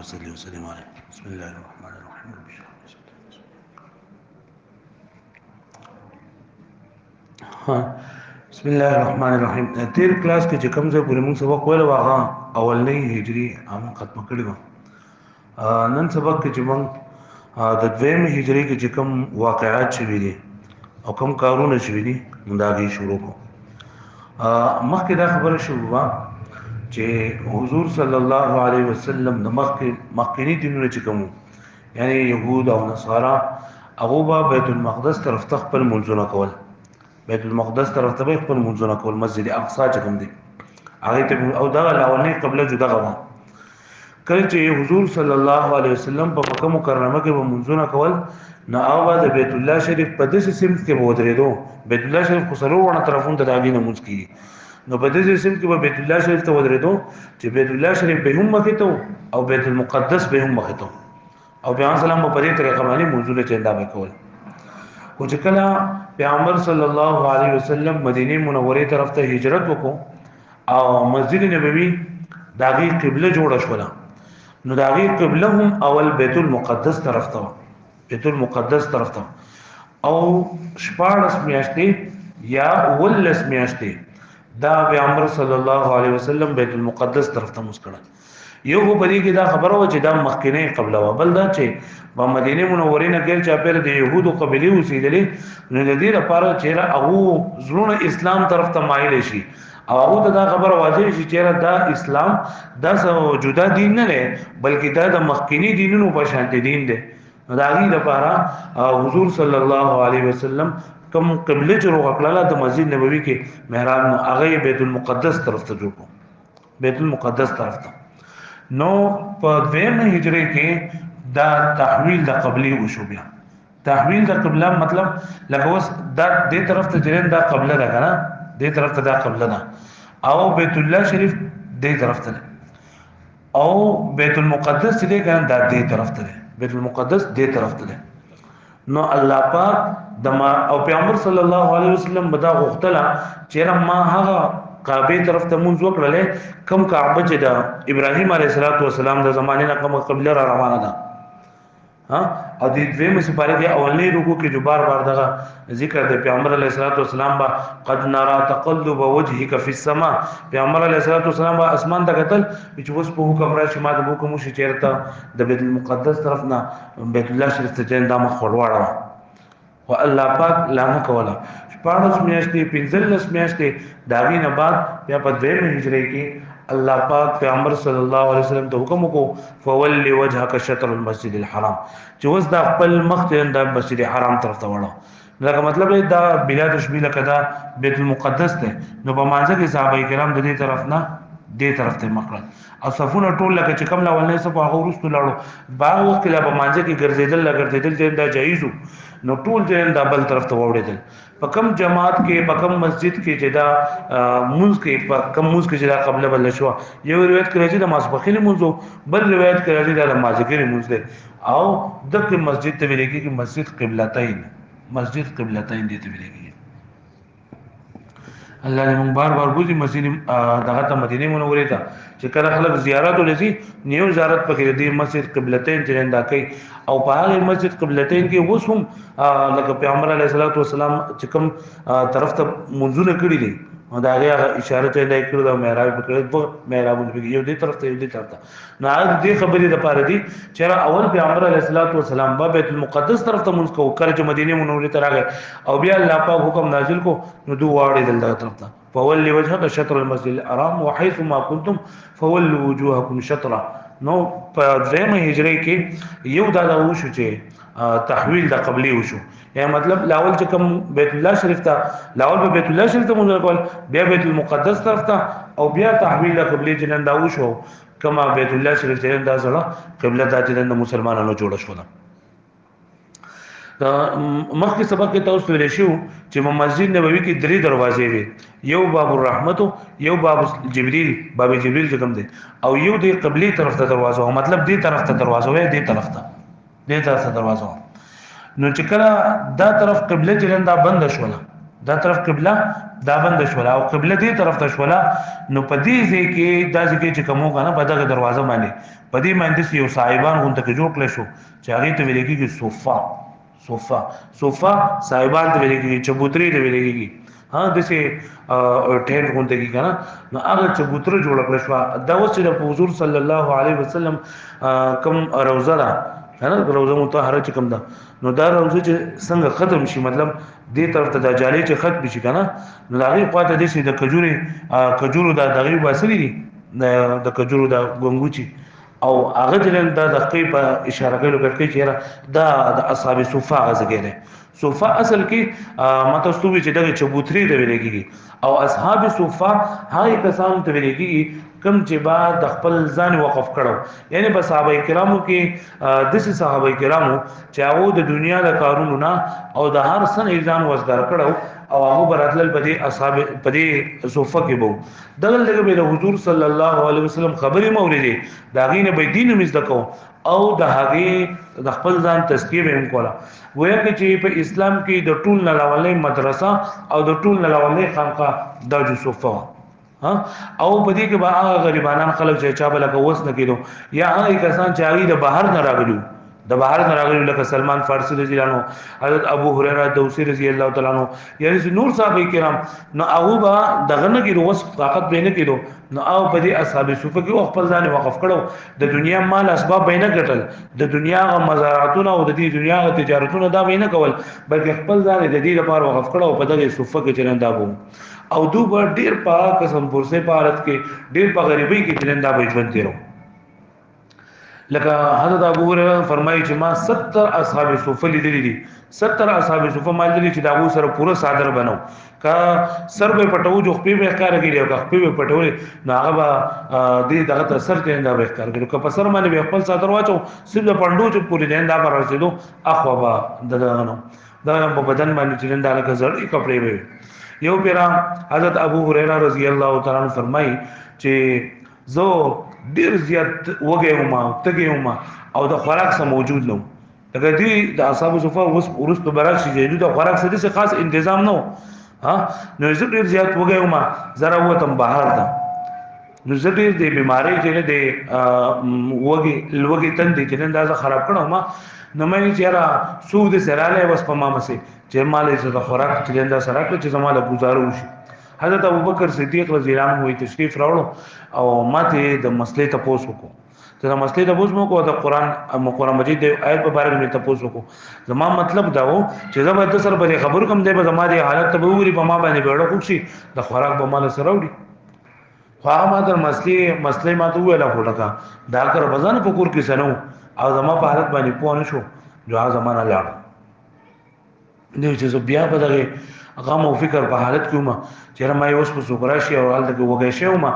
صل وسلم عليه. بسم الله الرحمن الرحيم. ها بسم الله الرحمن الرحیم. تیر کلاس کې چې کوم ځای پورې موږ سبق ویل واغه اولنۍ هجری هم ختم کړی و. نن سبق کې چې موږ د دویم هجری کې چې کوم واقعات شوي دي او کوم کارونه شوي دي موږ دا غي شروع کوو. مخکې دا خبره شوه چې حضور صلی الله علیه وسلم د مخکینی دینونه چې کوم یعنی يهود او نصارا هغه بیت المقدس طرف ته خپل منځونه کول، بیت المقدس طرف ته خپل منځونه کول، مسجد اقصا چې کوم دی هغه ته او دا لاولنی قبله جدا غوا. کله چې حضور صلی الله علیه وسلم په مکه مکرمه کې به منځونه کول نه او د بیت الله شریف په داسې سمت کې به ودرېدو. بیت الله شریف خو سلوونه طرفونو ته داګینه منځ کیږي، نو په دې سیستم کې به بیت الله شریف ته ودرېدو چې بیت الله شریف به هم مخې ته او بیت المقدس به هم مخې ته او پیغمبر سلام په دې طریقه باندې موضوع چندا وکول. او چې کله پیغمبر صلی الله علیه وسلم مدینه منوره طرف ته هجرت وکړو او مسجد نبوي داغي قبله جوړه شوله، نو داغي قبله هم اول بیت المقدس طرف ته، بیت المقدس طرف ته او 14 میاشتې یا 19 میاشتې دا پیغمبر صلی الله علیه وسلم بیت المقدس طرف ته مسکړه. یو په دې کې دا خبره و چې دا مخکینه قبله و، بل دا چې په مدینه منوره نه غیر چا پیر د يهودو قبيله اوسېدلې، نو د دې لپاره چې هغه زړونه اسلام طرف ته مایل شي او هغه ته دا خبره واضح شي چې دا اسلام دا جدا دین نه دی بلکې دا د مخکینی دینونو په شان دین دی. نو دا غي لپاره حضور صلی الله علیه وسلم کوم قبله چې روغ کړل د مسجد نبوي کې محراب نو هغه بیت المقدس طرف ته جوړ، بیت المقدس طرف ته. نو په دویم هجری کې دا تحویل د قبله وشو. بیا تحویل د قبله مطلب لکه اوس دا دې طرف ته جرین دا قبله ده کنه، دې طرف ته دا قبله ده او بیت الله شریف دې طرف ته او بیت المقدس دې کنه دا دې طرف ته، بیت المقدس دې طرف ته. نو الله پاک دما او پیغمبر صلی الله علیه وسلم بدا غختله چې ما هغه کعبه طرف ته مونږ وکړلې کم کعبه چې د ابراهیم علیه السلام د زمانه نه کوم قبله را روانه ده. ها او دې دویمه سپاره کې اولنی رکوع کې جو بار دغه ذکر د پیغمبر علیه السلام با قد نرى تقلب وجهك في السماء، پیغمبر علیه السلام با اسمان ته قتل چې اوس په حکم راشي ما د حکم شي چیرته د بیت المقدس طرف نه بیت الله شریف ته جندا مخ وړواړه او الله پاک لانه کوله. 14 میاشتې 15 میاشتې داغي نه بعد بیا په دویم هجری کې الله پاک پیغمبر صلی الله علیه وسلم ته حکم وکړو فولي وجهك شطر المسجد الحرام، چې اوس دا خپل مخ ته د مسجد حرام طرف ته وړو. لکه مطلب دا بلاد شمیله کدا بیت المقدس ته، نو په مانځه کې صحابه کرام د دې طرف نه دې طرف ته مخړل او صفونه ټول لکه چې کوم لاولنې صف هغه ورستو لاړو باغ وخت لا په مانځه کې ګرځیدل چې دا جایزو، نو ټول چې دا بل طرف ته وړېدل. په کم جماعت کې په کم مسجد کې چې دا مونږ کې په کم مونږ کې چې دا قبله بل شو، یو روایت کوي چې د ماسپخین مونږ، بل روایت کوي چې دا د مازیګر مونږ دی او دغه مسجد ته ویل کېږي مسجد قبلتین، مسجد قبلتین دي ته ویل کېږي. الله دې موږ بار ګوزي مسجد دغه ته مدینه منوره ته چې کله خلک زیارت ولسی نیو زیارت پکې دې مسجد قبلتین چرنده کوي او په هغه مسجد قبلتین کې اوس هم لکه پیغمبر علیه السلام چې کوم طرف ته منځونه کړی دي دا هغه اشاره ته لای کړو دا محراب پکړې په محرابونه کې یو دې طرف ته یو دې طرف ته. نو هغه دې خبرې د پاره دي چې اول پیغمبر علیه السلام بیت المقدس طرف ته منځ کو کړ چې مدینه منوره ته راغی او بیا الله پاک حکم نازل کو نو دوه واړې دلته طرف ته فولي وجهك شطر المسجد الحرام وحيث ما كنتم فولوا وجوهكم شطره. نو په دویمه هجری کې یو دا وشو چې تحویل د قبله وشو، یا مطلب لاول چې کوم بیت الله شریف ته لاول به بیت الله شریف ته مونږ کول بیا بیت المقدس طرف ته او بیا تحویل د قبله چې نن دا وشو کما بیت الله شریف ته دا زړه قبله د مسلمانانو جوړه شو. مخکې سبق کې تاسو ویل شو چې مسجد نبوي کې 3 دروازې وي، یو باب الرحمت، یو باب جبريل، باب جبريل چې کوم دی او یو د قبلي طرف ته دروازه، مطلب دې طرف ته دروازه وي، دې طرف ته دروازه. نو چې کله دا طرف قبله چې دا بند شوله دا طرف قبله دا بند شولا او قبله دې طرف ته شولا نو په دې ځای کې دا ځکه چې کومو کنه په دغه دروازه باندې په دې باندې یو صاحبان غونډه کې جوړ کړل شو چې هغه ته ویل کېږي صوفا صاحبان ته ویل کېږي چبوتري ته ویل کېږي ها د سه ټینټ غونډه کې کنه نو هغه چبوتره جوړ کړل شو دا اوس چې د حضور صلی الله علیه وسلم کوم روزه ده کنه روزه مطهره چې کوم ده نو دا روزه چې څنګه ختم شي مطلب دې طرف ته د جالي چې ختم شي کنه نو هغه پاتې دي چې د کجورو د دغه واسري دي د کجورو د ګنګوچي او هغه جنن د دقیق په اشاره کولو کوي چې دا د اصحاب صوفا غزګره صوفا اصل کې متستوي چې دغه چبوتري دی ویل کېږي او اصحاب صوفا هاي کسان ته ویل کېږي کم چې بعد د خپل ځان وقف کړو یعنی په صحابه کرامو کې د صحابه کرامو چې هغه د دنیا د کارونو نه او د هر سن ځان وزګار کړو او هغه براتل په اصحاب په دې صوفه کې وو دغه لږه به حضور صلی الله علیه وسلم خبرې موريدي دا غینه به دین مزد کو او د هغه د خپل ځان تزکیه به کوله وایي چې په اسلام کې د ټول نړیوالې مدرسه او د ټول نړیوالې خانقاه د صوفه او په دې کې به هغه غریبانان خلک چې چا بل کوس نه کېدو یا هغه کسان چې هغه د بهر نه راغلو لکه سلمان فارسی رضی الله عنه حضرت ابو هريره دوسی رضی الله تعالی عنہ یعنی نور صحابه کرام نو هغه با دغه نه کې وس طاقت به نه کېدو نو او په دې اصحاب صوفه کې خپل ځان وقف کړو د دنیا مال اسباب به نه ګټل د دنیا غ مزارعتونه او د دې دنیا غ تجارتونه دا به نه کول بلکې خپل ځان د دې لپاره وقف کړو په دغه صوفه کې چرنده بو او دو بر ډیر په قسم پرسه پارت کې ډیر په غریبۍ کې چلندا به ژوند تیرو لکه حضرت ابو هريره فرمایي چې ما 70 اصحاب صوفه لیدلي دي 70 اصحاب صوفه ما لیدلي چې دا سره پوره صادر بنو کا سر به پټو جو خپې به ښکار کړي او خپې به پټولې نو هغه دې دغه تر سر کې دا به ښکار کړي که په سر باندې به خپل صادر واچو سیب د پندو چې پوری دین دا پر رسیدو اخوا با دغه نو دا په بدن باندې چې دا لکه زړی کپڑے به یو پیرا حضرت ابو هريره رضی الله تعالی عنہ فرمایي چې زه ډیر زیات وګیوم او د خوراک سره موجود نو لکه دې د اصحاب صفه ورستو برعکس چې د خوراک سره څه خاص تنظیم نو ها نو زه ډیر زیات وګیوم زرا وتم بهر ده نو زه ډیر د بیماری چې د وګي تندې چې اندازه خراب کړم ما نو مې چې را سود سراله بس په ما مسه چې مالې څه د خوراک چې اندازه سره کړ چې زماله گزارو شي حضرت ابوبکر صدیق رضی الله عنه وی تشریف راوړو او ماته د مسلې تاسو وکړو ته د مسلې تاسو مو کو د قران مجید د آیت په اړه مې تاسو وکړو زما مطلب دا و چې زما د سر په خبر کوم دی په زما د حالت ته وګوري په ما باندې بیړه خوشي د خوراک په مال سره وړي خو ما در مسلې ما ته ویلا فوټکا دا کر بزن په کور کې سنو او زما په حالت باندې پوه نه شو جو زمانہ لاړ نو چې بیا په دغه غم او فکر په حالت کې ما چې ما اوس په سوکراشي او حالت کې وګی شو ما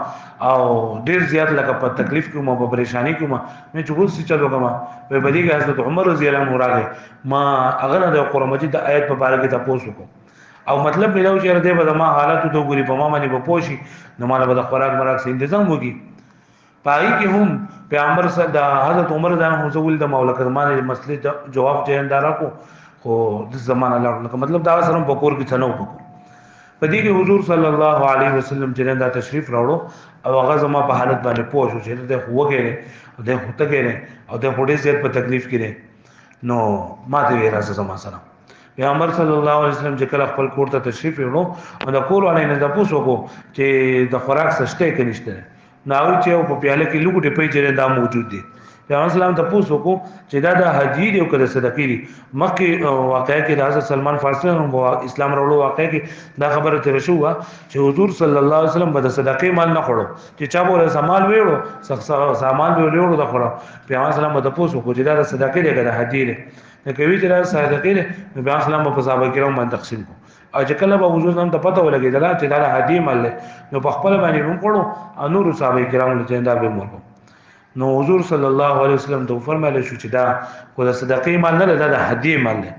او ډیر زیات لکه په تکلیف کې ما په پریشانی کې ما مې چې اوس چلو کما په بدیګه حضرت عمر رضی الله عنه راغی ما هغه د قرآن مجید د آیت په اړه کې تاسو کو او مطلب ملو چې رده به ما حالت ته ګوري په ما باندې په پوښي نو مال به د خوراک مراد سي تنظیم وږي پای کې هم پیغمبر صلی الله حضرت عمر رضی الله عنه زول د مولا کرمان مسلې جواب جهندارا کو خو د زمانہ لاړو مطلب دا سره په کور کې ثنو وکړو په دې کې حضور صلی الله علیه وسلم چې دا تشریف راوړو او هغه زما په حالت باندې پوه شو چې د هوګره او د هوتګره او د هډې زیات په تکلیف کې نو ماته وی راځه زما سره پیغمبر صلی الله علیه وسلم چې کله خپل کور ته تشریف وړو او د کور باندې نه د پوسو کو چې د خوراک سشته کې نشته ناوی چې په پیاله کې لوګټه پي چې دا موجود دي پیغمبر اسلام ته پوښتنه وکړو چې دا د حجیر یو کده صدقې دي مکه واقعي کې د حضرت سلمان فارسی اسلام راوړو واقعي کې دا خبره تر شو چې حضور صلی الله علیه وسلم به صدقې مال نه خړو چې چا بوله سامان ویړو سامان ویړو دا خړو پیغمبر اسلام ته پوښتنه وکړو چې دا د صدقې دی د حجیر نه کوي چې دا صدقې دی پیغمبر اسلام په صحابه کرام باندې تقسیم کو او چې کله به حضور نن ته پته ولګیدل چې دا حدیث مال نو په خپل باندې هم کړو انور صحابه کرام له چنده به مورو نو حضور صلی الله علیه وسلم ته فرمایله شو چې دا کو د صدقې مال نه ده د حدیث مال نه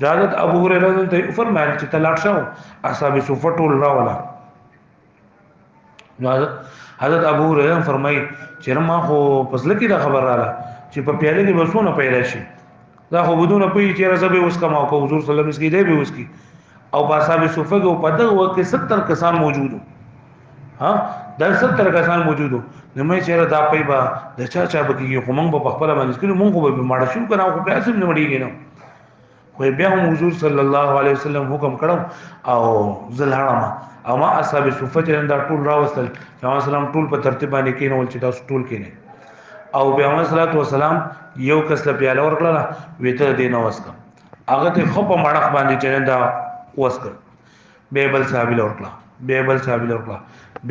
حضرت ابو هريره ته فرمایل چې طلاق شو اصحاب صفه ټول راولا نو حضرت ابو هريره فرمایي چې ما خو پسله کې دا خبر رااله چې په پیاله کې وسونه پیدا شي دا خو بدون پوي چې رزبه اوس کما کو حضور صلی الله علیه وسلم کې دی به اوس کې او په اصحاب صفه کې په دغه وخت کې 70 کسان موجودو. ها دا 70 کسان موجودو. نو مې چیرې دا پي با د چا بکیږي خو موږ په خپل باندې کړو موږ به ماړه شو کنه خو په اسم نه مړیږي نو خو بیا هم حضور صلی الله علیه وسلم حکم کړو او زلحرما او ما اصحاب صفه چې دا ټول راوستل پیغمبر سلام ټول په ترتیب باندې کېنول چې تاسو ټول کېنه او پیغمبر صلی الله علیه وسلم یو کس له پیاله ورکړه ویته دینه وسکه هغه ته خو په مړخ باندې چې دا وسکه بیبل صاحب ورکړه بیبل صاحب ورکړه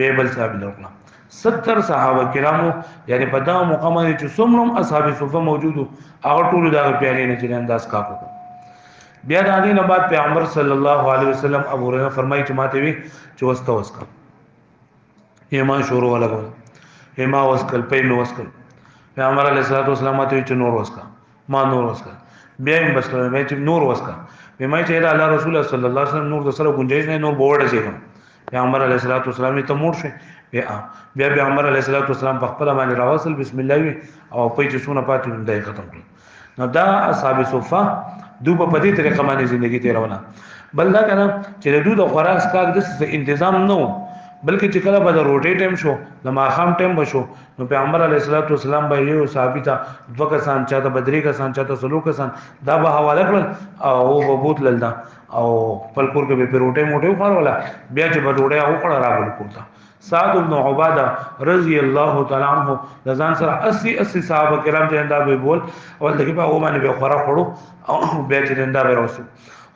بیبل صاحب ورکړه 70 صحابه کرامو یعنی په دا مقام باندې چې څومره اصحاب صفه موجودو هغه ټول دا پیالې نه چې انداز کاکو بیا د هغه نه بعد پیغمبر صلی الله علیه وسلم ابو هريره فرمایي چې ماته وی چې وسکا ایمان شروع ولګول ایما وسکل په نو وسکل پیغمبر علیه الصلاه والسلام ماته چې نور وسکا ما نور وسکا بیا هم بس کړم چې نور وسکا به مې چې الله رسول صلی الله علیه وسلم نور د سره گنجائش نه نور بوړ شي پیغمبر علیه الصلاه والسلام ته مور شي بیا پیغمبر علیه الصلاه والسلام په خپل باندې راوصل بسم الله او په چې سونه پاتې نه ختم کړ نو دا اصحاب صفه دو په دې طریقه باندې ژوندۍ تیرونه بل دا کنه چې د دوه خوراک کار د تنظیم نه بلکې چې کله به د روټي ټایم شو د ماخام ټایم بشو نو پیغمبر علیه الصلاه والسلام به یو ثابته دوه کسان چاته بدري کسان چاته سلو کسان دا به حواله کړ او په بوت للدا او خپل کور کې به روټي موټي خور ولا بیا چې به روټي او کړه راغلی کوته سعد بن عباده رضی الله تعالی عنہ د ځان سره 80 صحابه کرام چې انده به بول او دغه په هغه باندې به خورا خړو او بیا چې انده به رسو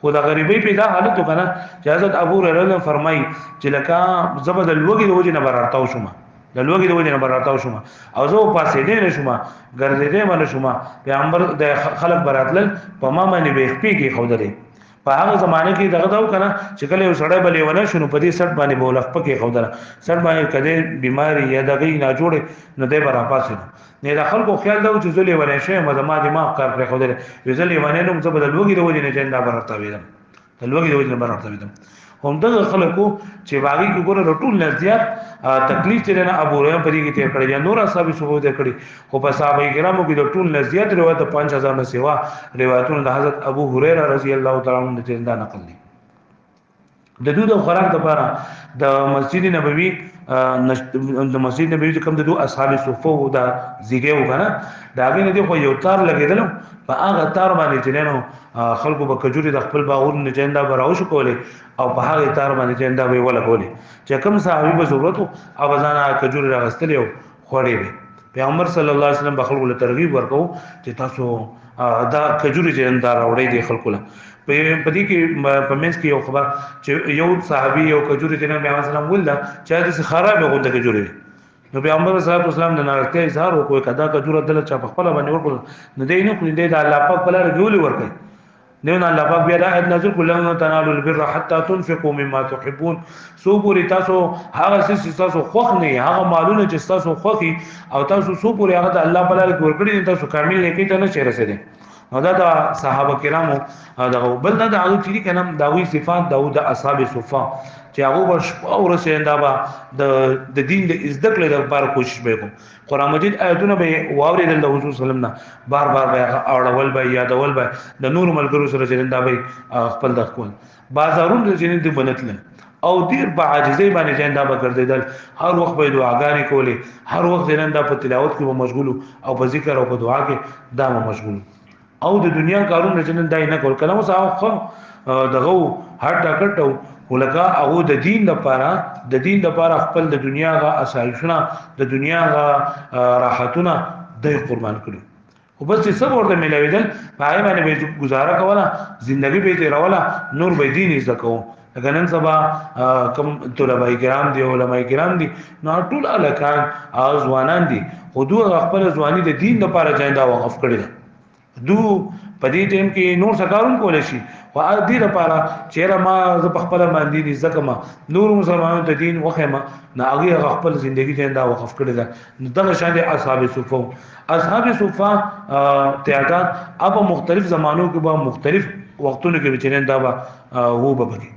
خو دا غریبي پیدا حالت وکنه چې حضرت ابو هريره فرمایي چې لکه زبد الوګي د وجه نه برارتاو شوم د لوګي د وجه نه برارتاو شوم او زه پاسې دې نه شوم ګرځې دې باندې شوم پیغمبر د خلق براتل په ما باندې به خپې کې خودلې په هغه زمانه کې دغه داو کنه چې کله یو سړی بلې ونه شنو په دې سټ باندې بولخ پکې خودره سټ باندې کده بیماری یا دغه نه جوړه نه دی برا پاسه نه د خلکو خیال دا چې زولې ونه شي مدما دماغ کار کړی خودره زولې ونه نو زه بدل وګي د وجه نه جندا برته ویدم د لوګي د وجه نه برته ویدم هم دغه خلکو چې باغی کې ګوره ټول نه زیات تکلیف چې نه ابو هريره په دې کې تیر کړی یا نور اصحاب صحابه تیر کړی خو په صحابه کرامو کې د ټول نه زیات روایت 5000 نه سیوا روایتونه د حضرت ابو هريره رضی الله تعالی عنہ څخه نقل دي د دوه خوراک لپاره د مسجد نبوي د مسجد نبوي کوم د دوه اصحاب صفو دا زیګه وکنه دا غي نه دی خو یو تار لګیدل په هغه تار باندې چې نو خلکو به کجوري د خپل باغون نه جندا براو شو کوله او په هغه تار باندې جندا به ولا کوله چې کوم صحابي به ضرورت او ځان کجوري راغستل یو خوري پیغمبر صلی الله علیه وسلم به خلکو له ترغیب ورکو چې تاسو دا کجوري جندا راوړی دی خلکو له په دې کې په منځ کې یو خبر چې یو صحابي یو کجوري د نبی محمد صلی الله علیه وسلم ولدا چې د خراب غونډه کجوري نو پیغمبر صلی الله علیه وسلم د نارته اظهار وکړ کدا کجوره دل چا په خپل باندې ورکړ نه دی نه خو دې د الله پاک په لار جوړ ورکړي نو الله پاک بیا د آیت نازل کړل نو تنالوا البر حتى تنفقوا مما تحبون سو پوری تاسو هغه څه تاسو خوښ نه هغه مالونه چې تاسو خوښي او تاسو سو پوری هغه د الله په لار ورکړي تاسو کامل نه کیته نه چیرې سره نو دا د صحابه کرامو دا بل دا د هغه چې کنه دا وی صفات د اصحاب صفه چې هغه ورش او رسنده با د دین د ازدکل لپاره کوشش وکړو قران مجید آیتونه به واوریدل د حضور صلی الله علیه وسلم بار به اورول به یادول به د نور ملګرو سره چرنده به خپل د خپل بازارونو د جنې د بنتل او دیر په عاجزۍ باندې جندا به ګرځیدل هر وخت به دعاګانې کولې هر وخت جندا په تلاوت کې مشغول او په ذکر او په دعا کې دا مشغول او د دنیا کارونه جنن دای نه کول کله اوس هغه دغه هر ټاکټو ولکه او د دین لپاره خپل د دنیا غا اسایشونه د دنیا غا راحتونه د قربان کړو او بس څه ورته ملویدل پای باندې به گزاره کوله ژوندۍ به تیروله نور به دین زکو غنن سبا کم طلباء کرام دي علماء کرام دي نو ټول الکان او ځوانان دي خو دوه خپل ځواني د دین لپاره ځاندا وقف کړی دو په دې ټیم کې نور سکارون کول شي او دې لپاره چیرې ما ز په خپل باندې دي زکما نور مسلمانانو ته دین وخمه نه هغه خپل ژوندۍ ته دا وقف کړی دا دغه شان دي اصحاب صفه تعداد اب مختلف زمانوں کې به مختلف وختونو کې چنن دا وو ببګي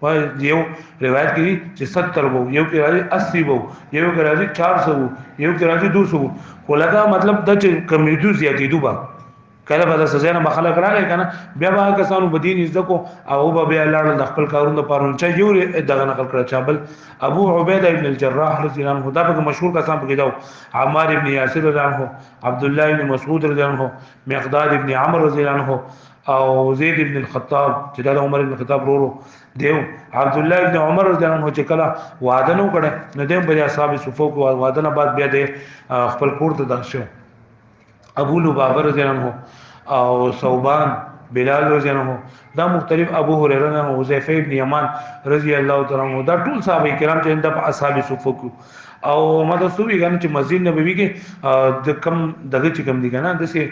وای یو روایت کې چې 70 وو یو کې راځي 80 وو یو کې راځي 400 وو یو کې راځي 200 وو ولکه مطلب د کمیټو زیاتې دوه کله به د سزا نه خلک راغی کنه بیا به کسانو بدین عزت کو او به بیا لاړ د خپل کارونو لپاره چې یو دغه نقل کړ چا بل ابو عبیده ابن الجراح رضی الله عنه دا به مشهور کسان پکې داو عمار ابن یاسر رضی الله عنه عبد الله ابن مسعود رضی الله عنه مقداد ابن عمرو رضی الله عنه او زید ابن الخطاب چې د عمر ابن الخطاب ورو دیو عبد الله ابن عمر رضی الله عنه چې کله وعده نو کړه نو دیم بیا اصحاب صفو کو وعده نه بعد بیا د خپل کور ته دښو ابو لبابه رضی الله عنه او ثوبان بلال رضی الله عنه دا مختلف ابو هريره نه حذیفه ابن یمان رضی الله تعالی عنہ دا ټول صحابه کرام چې د اصحاب صفو کو او مده سوي غن چې مسجد نبوي کې د کم دغه چې کم دي کنه د سي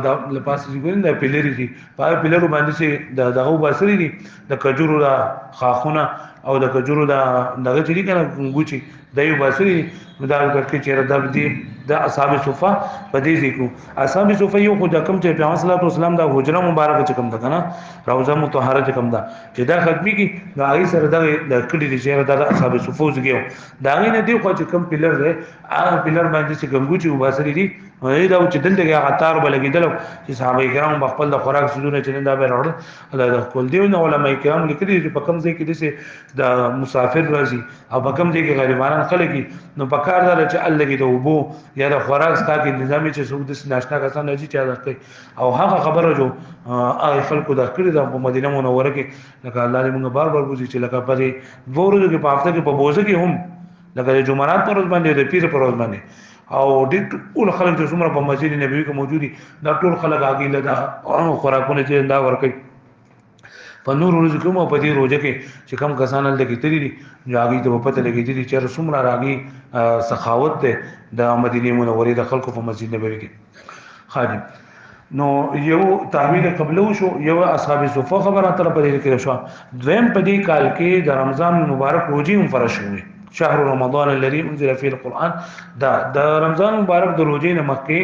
د لپاس دي ګورین د پیلری دي په پیلرو باندې سي د دغه باسري دي د کجورو د خاخونه او د کجورو د دغه چې دي کنه ګوچي دایو باسري دا ورکه چې رد دي د اصحاب صفه په دې ذکر اصحاب صفه یو خو د کم چې پیغمبر صلی الله علیه وسلم د حجره مبارکه چې کم ده کنه روزه مطهره چې کم ده چې دا ختمي کی دا غي سره د کړي دي چې د اصحاب صفه زګیو دا غي نه دی خو چې کم پیلر ده هغه پیلر باندې چې ګنګوچي وباسري دي دا چې دلته غتار بلګیدل چې صحابه کرام په خپل د خوراک سودونه چې دا به راوړل الله د خپل دی نو علماء کرام لیکلي چې په کم ځای کې د مسافر راځي او په کم ځای کې غریبانان خلک نو په کار دار چې الله کې د وبو یا د خوراک ستا کې نظام چې سود د ناشنا کسان نه چې راځي او هغه خبره جو هغه خلکو د کړی د مدینه منوره کې لکه الله دې موږ بار بوزي چې لکه په دې ورځو کې په هفته کې په بوزه کې هم لکه د جمعرات پر ورځ باندې د پیر پر ورځ باندې او ډېر ټول خلک چې څومره په مسجد نبوي کې موجودي دا ټول خلک اگې لدا او خوراکونه چې دا ورکي په نور ورځ کوم په دې روزه کې چې کم کسان له کې تری دي راګي ته په پته لګېږي چې څومره راګي سخاوت ده د مدینه منورې د خلکو په مسجد نبوي کې خادم نو یو تعویل قبلو شو یو اصحاب صفه خبره تر په دې کې شو دویم په دې کال کې د رمضان مبارک روزي هم فرض شوه شهر رمضان الذي انزل فيه القرآن دا د رمضان مبارک د روزې نه مخکې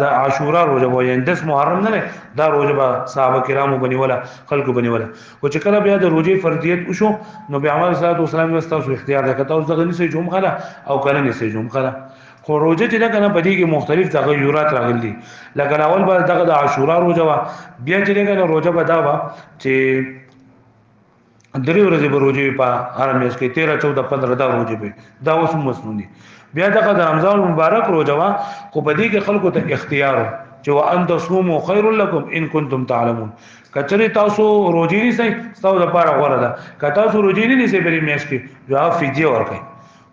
د عاشورا روزه وایي د محرم نه دا روزه به صحابه کرامو بنیوله خلکو بنیوله او چې کله بیا د روزې فرضیت وشو نو بیا عمر صلی الله علیه وسلم واستاسو اختیار ده کته اوس دغه نسې جمعه خلا او کله نسې جمعه خلا خو روزه چې دغه نه بدی کې مختلف تغیرات راغلي لکه اول به دغه د عاشورا روزه وا بیا چې دغه روزه به دا وا چې درې ورځې به روزي په ارمیاس کې 13 14 15 دا روزي به دا اوس مسنون دي بیا دغه د رمضان مبارک روزه وا خو په دې کې خلکو ته اختیار چې وان تصوموا خير لكم ان كنتم تعلمون کچري تاسو روزي نه سي تاسو لپاره غوړه ده که تاسو روزي نه سي بری میاش کې جواب فدیه ورکړئ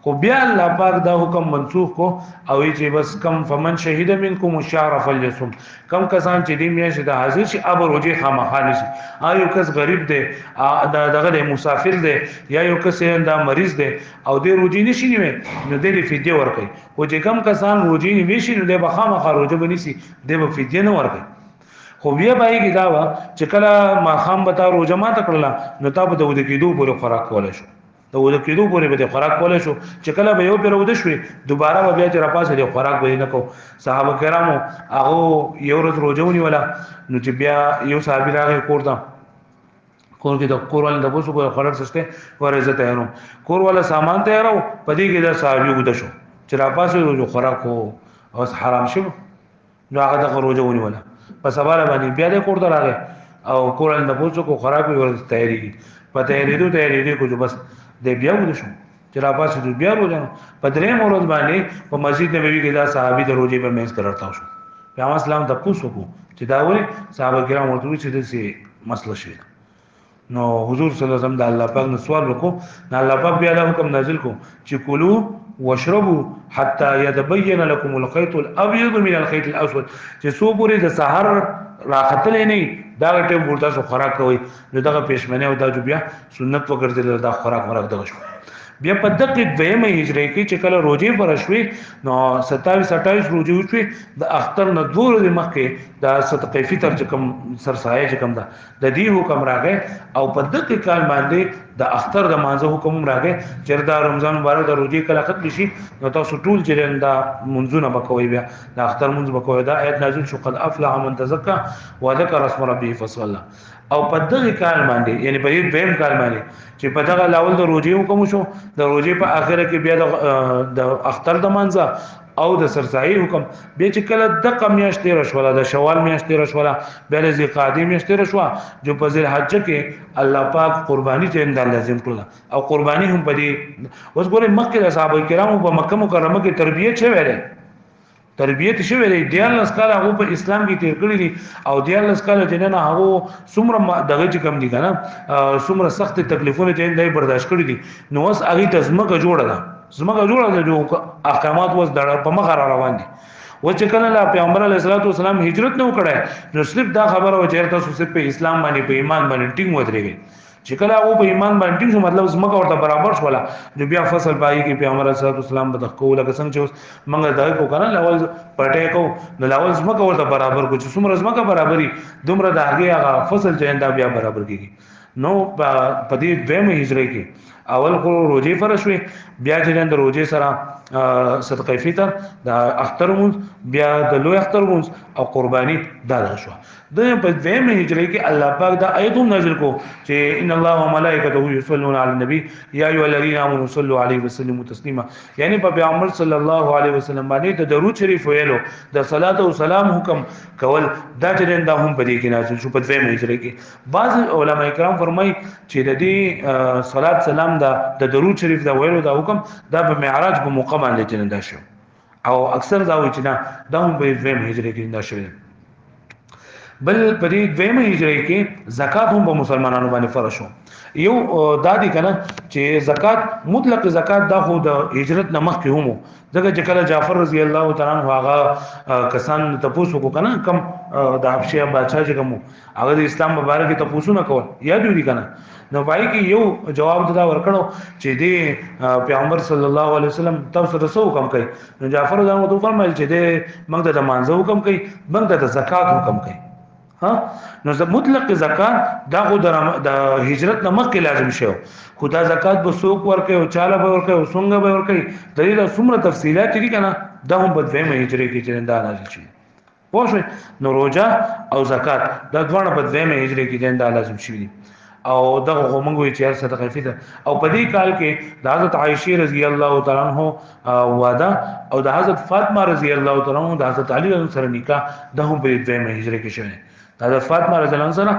خو بیا الله پاک دا حکم منسوخ کو او چې بس کم فمن شهید منکم الشهر فليصم کم کسان چې دی میاش د حاضر شي اب روزي خامخانه شي ایو کس غریب دی دغه مسافر دی یا یو کس دا مریض دی او دی روزي نشي نیوي نو دی فدیه ورکړي او چې کم کسان روزي نیوي شي نو دی بخامخ روزه بنسي دی به فدیه نه ورکړي خو بیا به کې دا وا چې کله ما خام بتا روزه ما تکړه نو تا به د ود کېدو پورې خوراک کولای شو د ود کېدو پورې به خوراک کولای شو چې کله به یو پیر ود شوي دوباره به بیا چې را پاسه د خوراک به نه کو صحابه کرامو هغه یو ورځ روزه ونیوله نو چې بیا یو صحابي راغی کورته کور کې د کور ول د بوسو په خوراک سسته ورزه تیارو کور ولا سامان تیارو پدې کې د صحابي ود شو چې را پاسه د خوراک او حرام شو نو هغه د روزه ونیوله په سبا باندې بیا د کور ته راغی او کور ول د بوسو کو خوراک ورزه تیاری په تیاری کو جو بس د بیا ود شو چې را پاسه د بیا روزه په درې مورز باندې په مسجد نبوي کې دا صحابي د روزي په میز کرتا شو پیغمبر اسلام د پوسو کو چې دا وله صحابه کرام ورته چې د سي مسله شي نو حضور صلی الله علیه وسلم د الله پاک نو سوال وکړو نو الله پاک بیا حکم نازل کو چې کلوا واشربوا حتى يتبين لكم الخيط الابيض من الخيط الاسود چې سو پوری د سحر راختلې نه دا ټیم ورته سو خوراک کوي نو دغه پېشمنه او د بیا سنت وګرځي دا خوراک دغه شو بیا په دقیق دیمه هجری کې چې کله روزي فرشوي نو 27 روزي وشوي د اختر نه دور د مخکې د صدقې فطر چې کوم سرسایه چې کوم د دې حکم راغی او په دقیق کال باندې د اختر د مانزه حکم راغی چې د رمضان مبارک د روزي کله ختم شي نو تاسو ټول چې دا منځونه بکوي بیا د اختر منځ بکوي دا آیت نازل شو قد افلح من تزکا وذكر اسم ربه فصلى او په دغه کال باندې یعنی په دې دویم کال باندې چې په دغه لاول د روزي حکم شو د روزي په اخر کې بیا د اختر د منځه او د سرسایي حکم به چې کله د قمیاش تیر شولا د شوال میاش تیر شولا به د ذی میاش تیر شوا جو په ذل حج کې الله پاک قرباني ته د لازم کړل او قرباني هم پدې اوس ګوره مکه د صحابه کرامو په مکه مکرمه کې تربیت شوه لري تربیت شوه لري دیال اسکاله هغه په اسلام کې تیر کړی دي او دیال اسکاله جننه هغه څومره دغه چې کم دي کنه څومره سخت تکلیفونه چې دای برداشت کړی دي نو اوس هغه تزمکه جوړه ده زمکه جوړه ده جو احکامات وس د په مخ روان دي و چې کله لا پیغمبر علیه الصلاۃ والسلام هجرت نه وکړای نو صرف دا خبره و چې تاسو صرف په اسلام باندې په ایمان باندې ټینګ ودرېږئ چې کله هغه په ایمان باندې ټینګ شو مطلب زمکه ورته برابر شولا نو بیا فصل پای کې پیغمبر علیه الصلاۃ والسلام به تخکو لکه څنګه چې منګه دا کو کنه لاول پټه کو نو لاول زمکه ورته برابر کو چې څومره زمکه برابرۍ دومره د هغه فصل چې انده بیا برابر کیږي نو په دې دویمه هجری کې اول خو روزي فرض شوي بیا چې د روزي سره صدقه فطر د اخترمون بیا د لوی اخترمون او قرباني دا شو د په دویمه هجری کې الله پاک دا آیت نازل کو چې ان الله وملائکته یصلون علی النبی یا ایها الذین آمنوا صلوا علیه وسلموا تسلیما یعنی په پیغمبر صلی الله علیه وسلم باندې ته درود شریف ویلو د صلوات او سلام حکم کول دا چې دا هم په دې کې نازل شو په دویمه هجری کې بعض علما کرام فرمایي چې د دې صلوات سلام دا د درود شریف دا ویلو دا حکم دا په معراج په موقع باندې چې دا شو او اکثر دا وایي چې دا هم په دویمه هجری کې دا شوی بل په دې دویمه هجری کې زکات هم په مسلمانانو باندې فرض شو یو دادی کنه چې زکات مطلق زکات دا خو د هجرت نه مخکې هم ځکه چې کله جعفر رضی الله تعالی عنہ هغه کسان تاسو کو کنه کم د حبشه بادشاہ چې کوم هغه د اسلام مبارک تاسو نه کول یاد دی کنه نو پای کې یو جواب دا ورکړو چې دی پیغمبر صلی الله علیه وسلم تاسو ته څه حکم کوي نو جعفر رضی الله عنه فرمایل چې دی موږ د مانځو حکم کوي موږ د زکات حکم کوي نو مطلق زکات دا خو د هجرت نه مخکې لازم شو خدا زکات به سوق ورکه او چاله به ورکه او څنګه به ورکه د دې څومره تفصيلات دي کنه دا هم په دویمه هجری کې چې دا لازم شي پوه نو روزه او زکات دا دواړه په دویمه هجری کې دا لازم شي او دغه موږ چې صدقه فطر او په دې کال کې د حضرت عائشه رضی الله تعالی عنها واده او د حضرت فاطمه رضی الله تعالی عنها د حضرت علی سره نکاح د هم په دویمه هجری کې شوی د حضرت فاطمه رضی الله عنها سره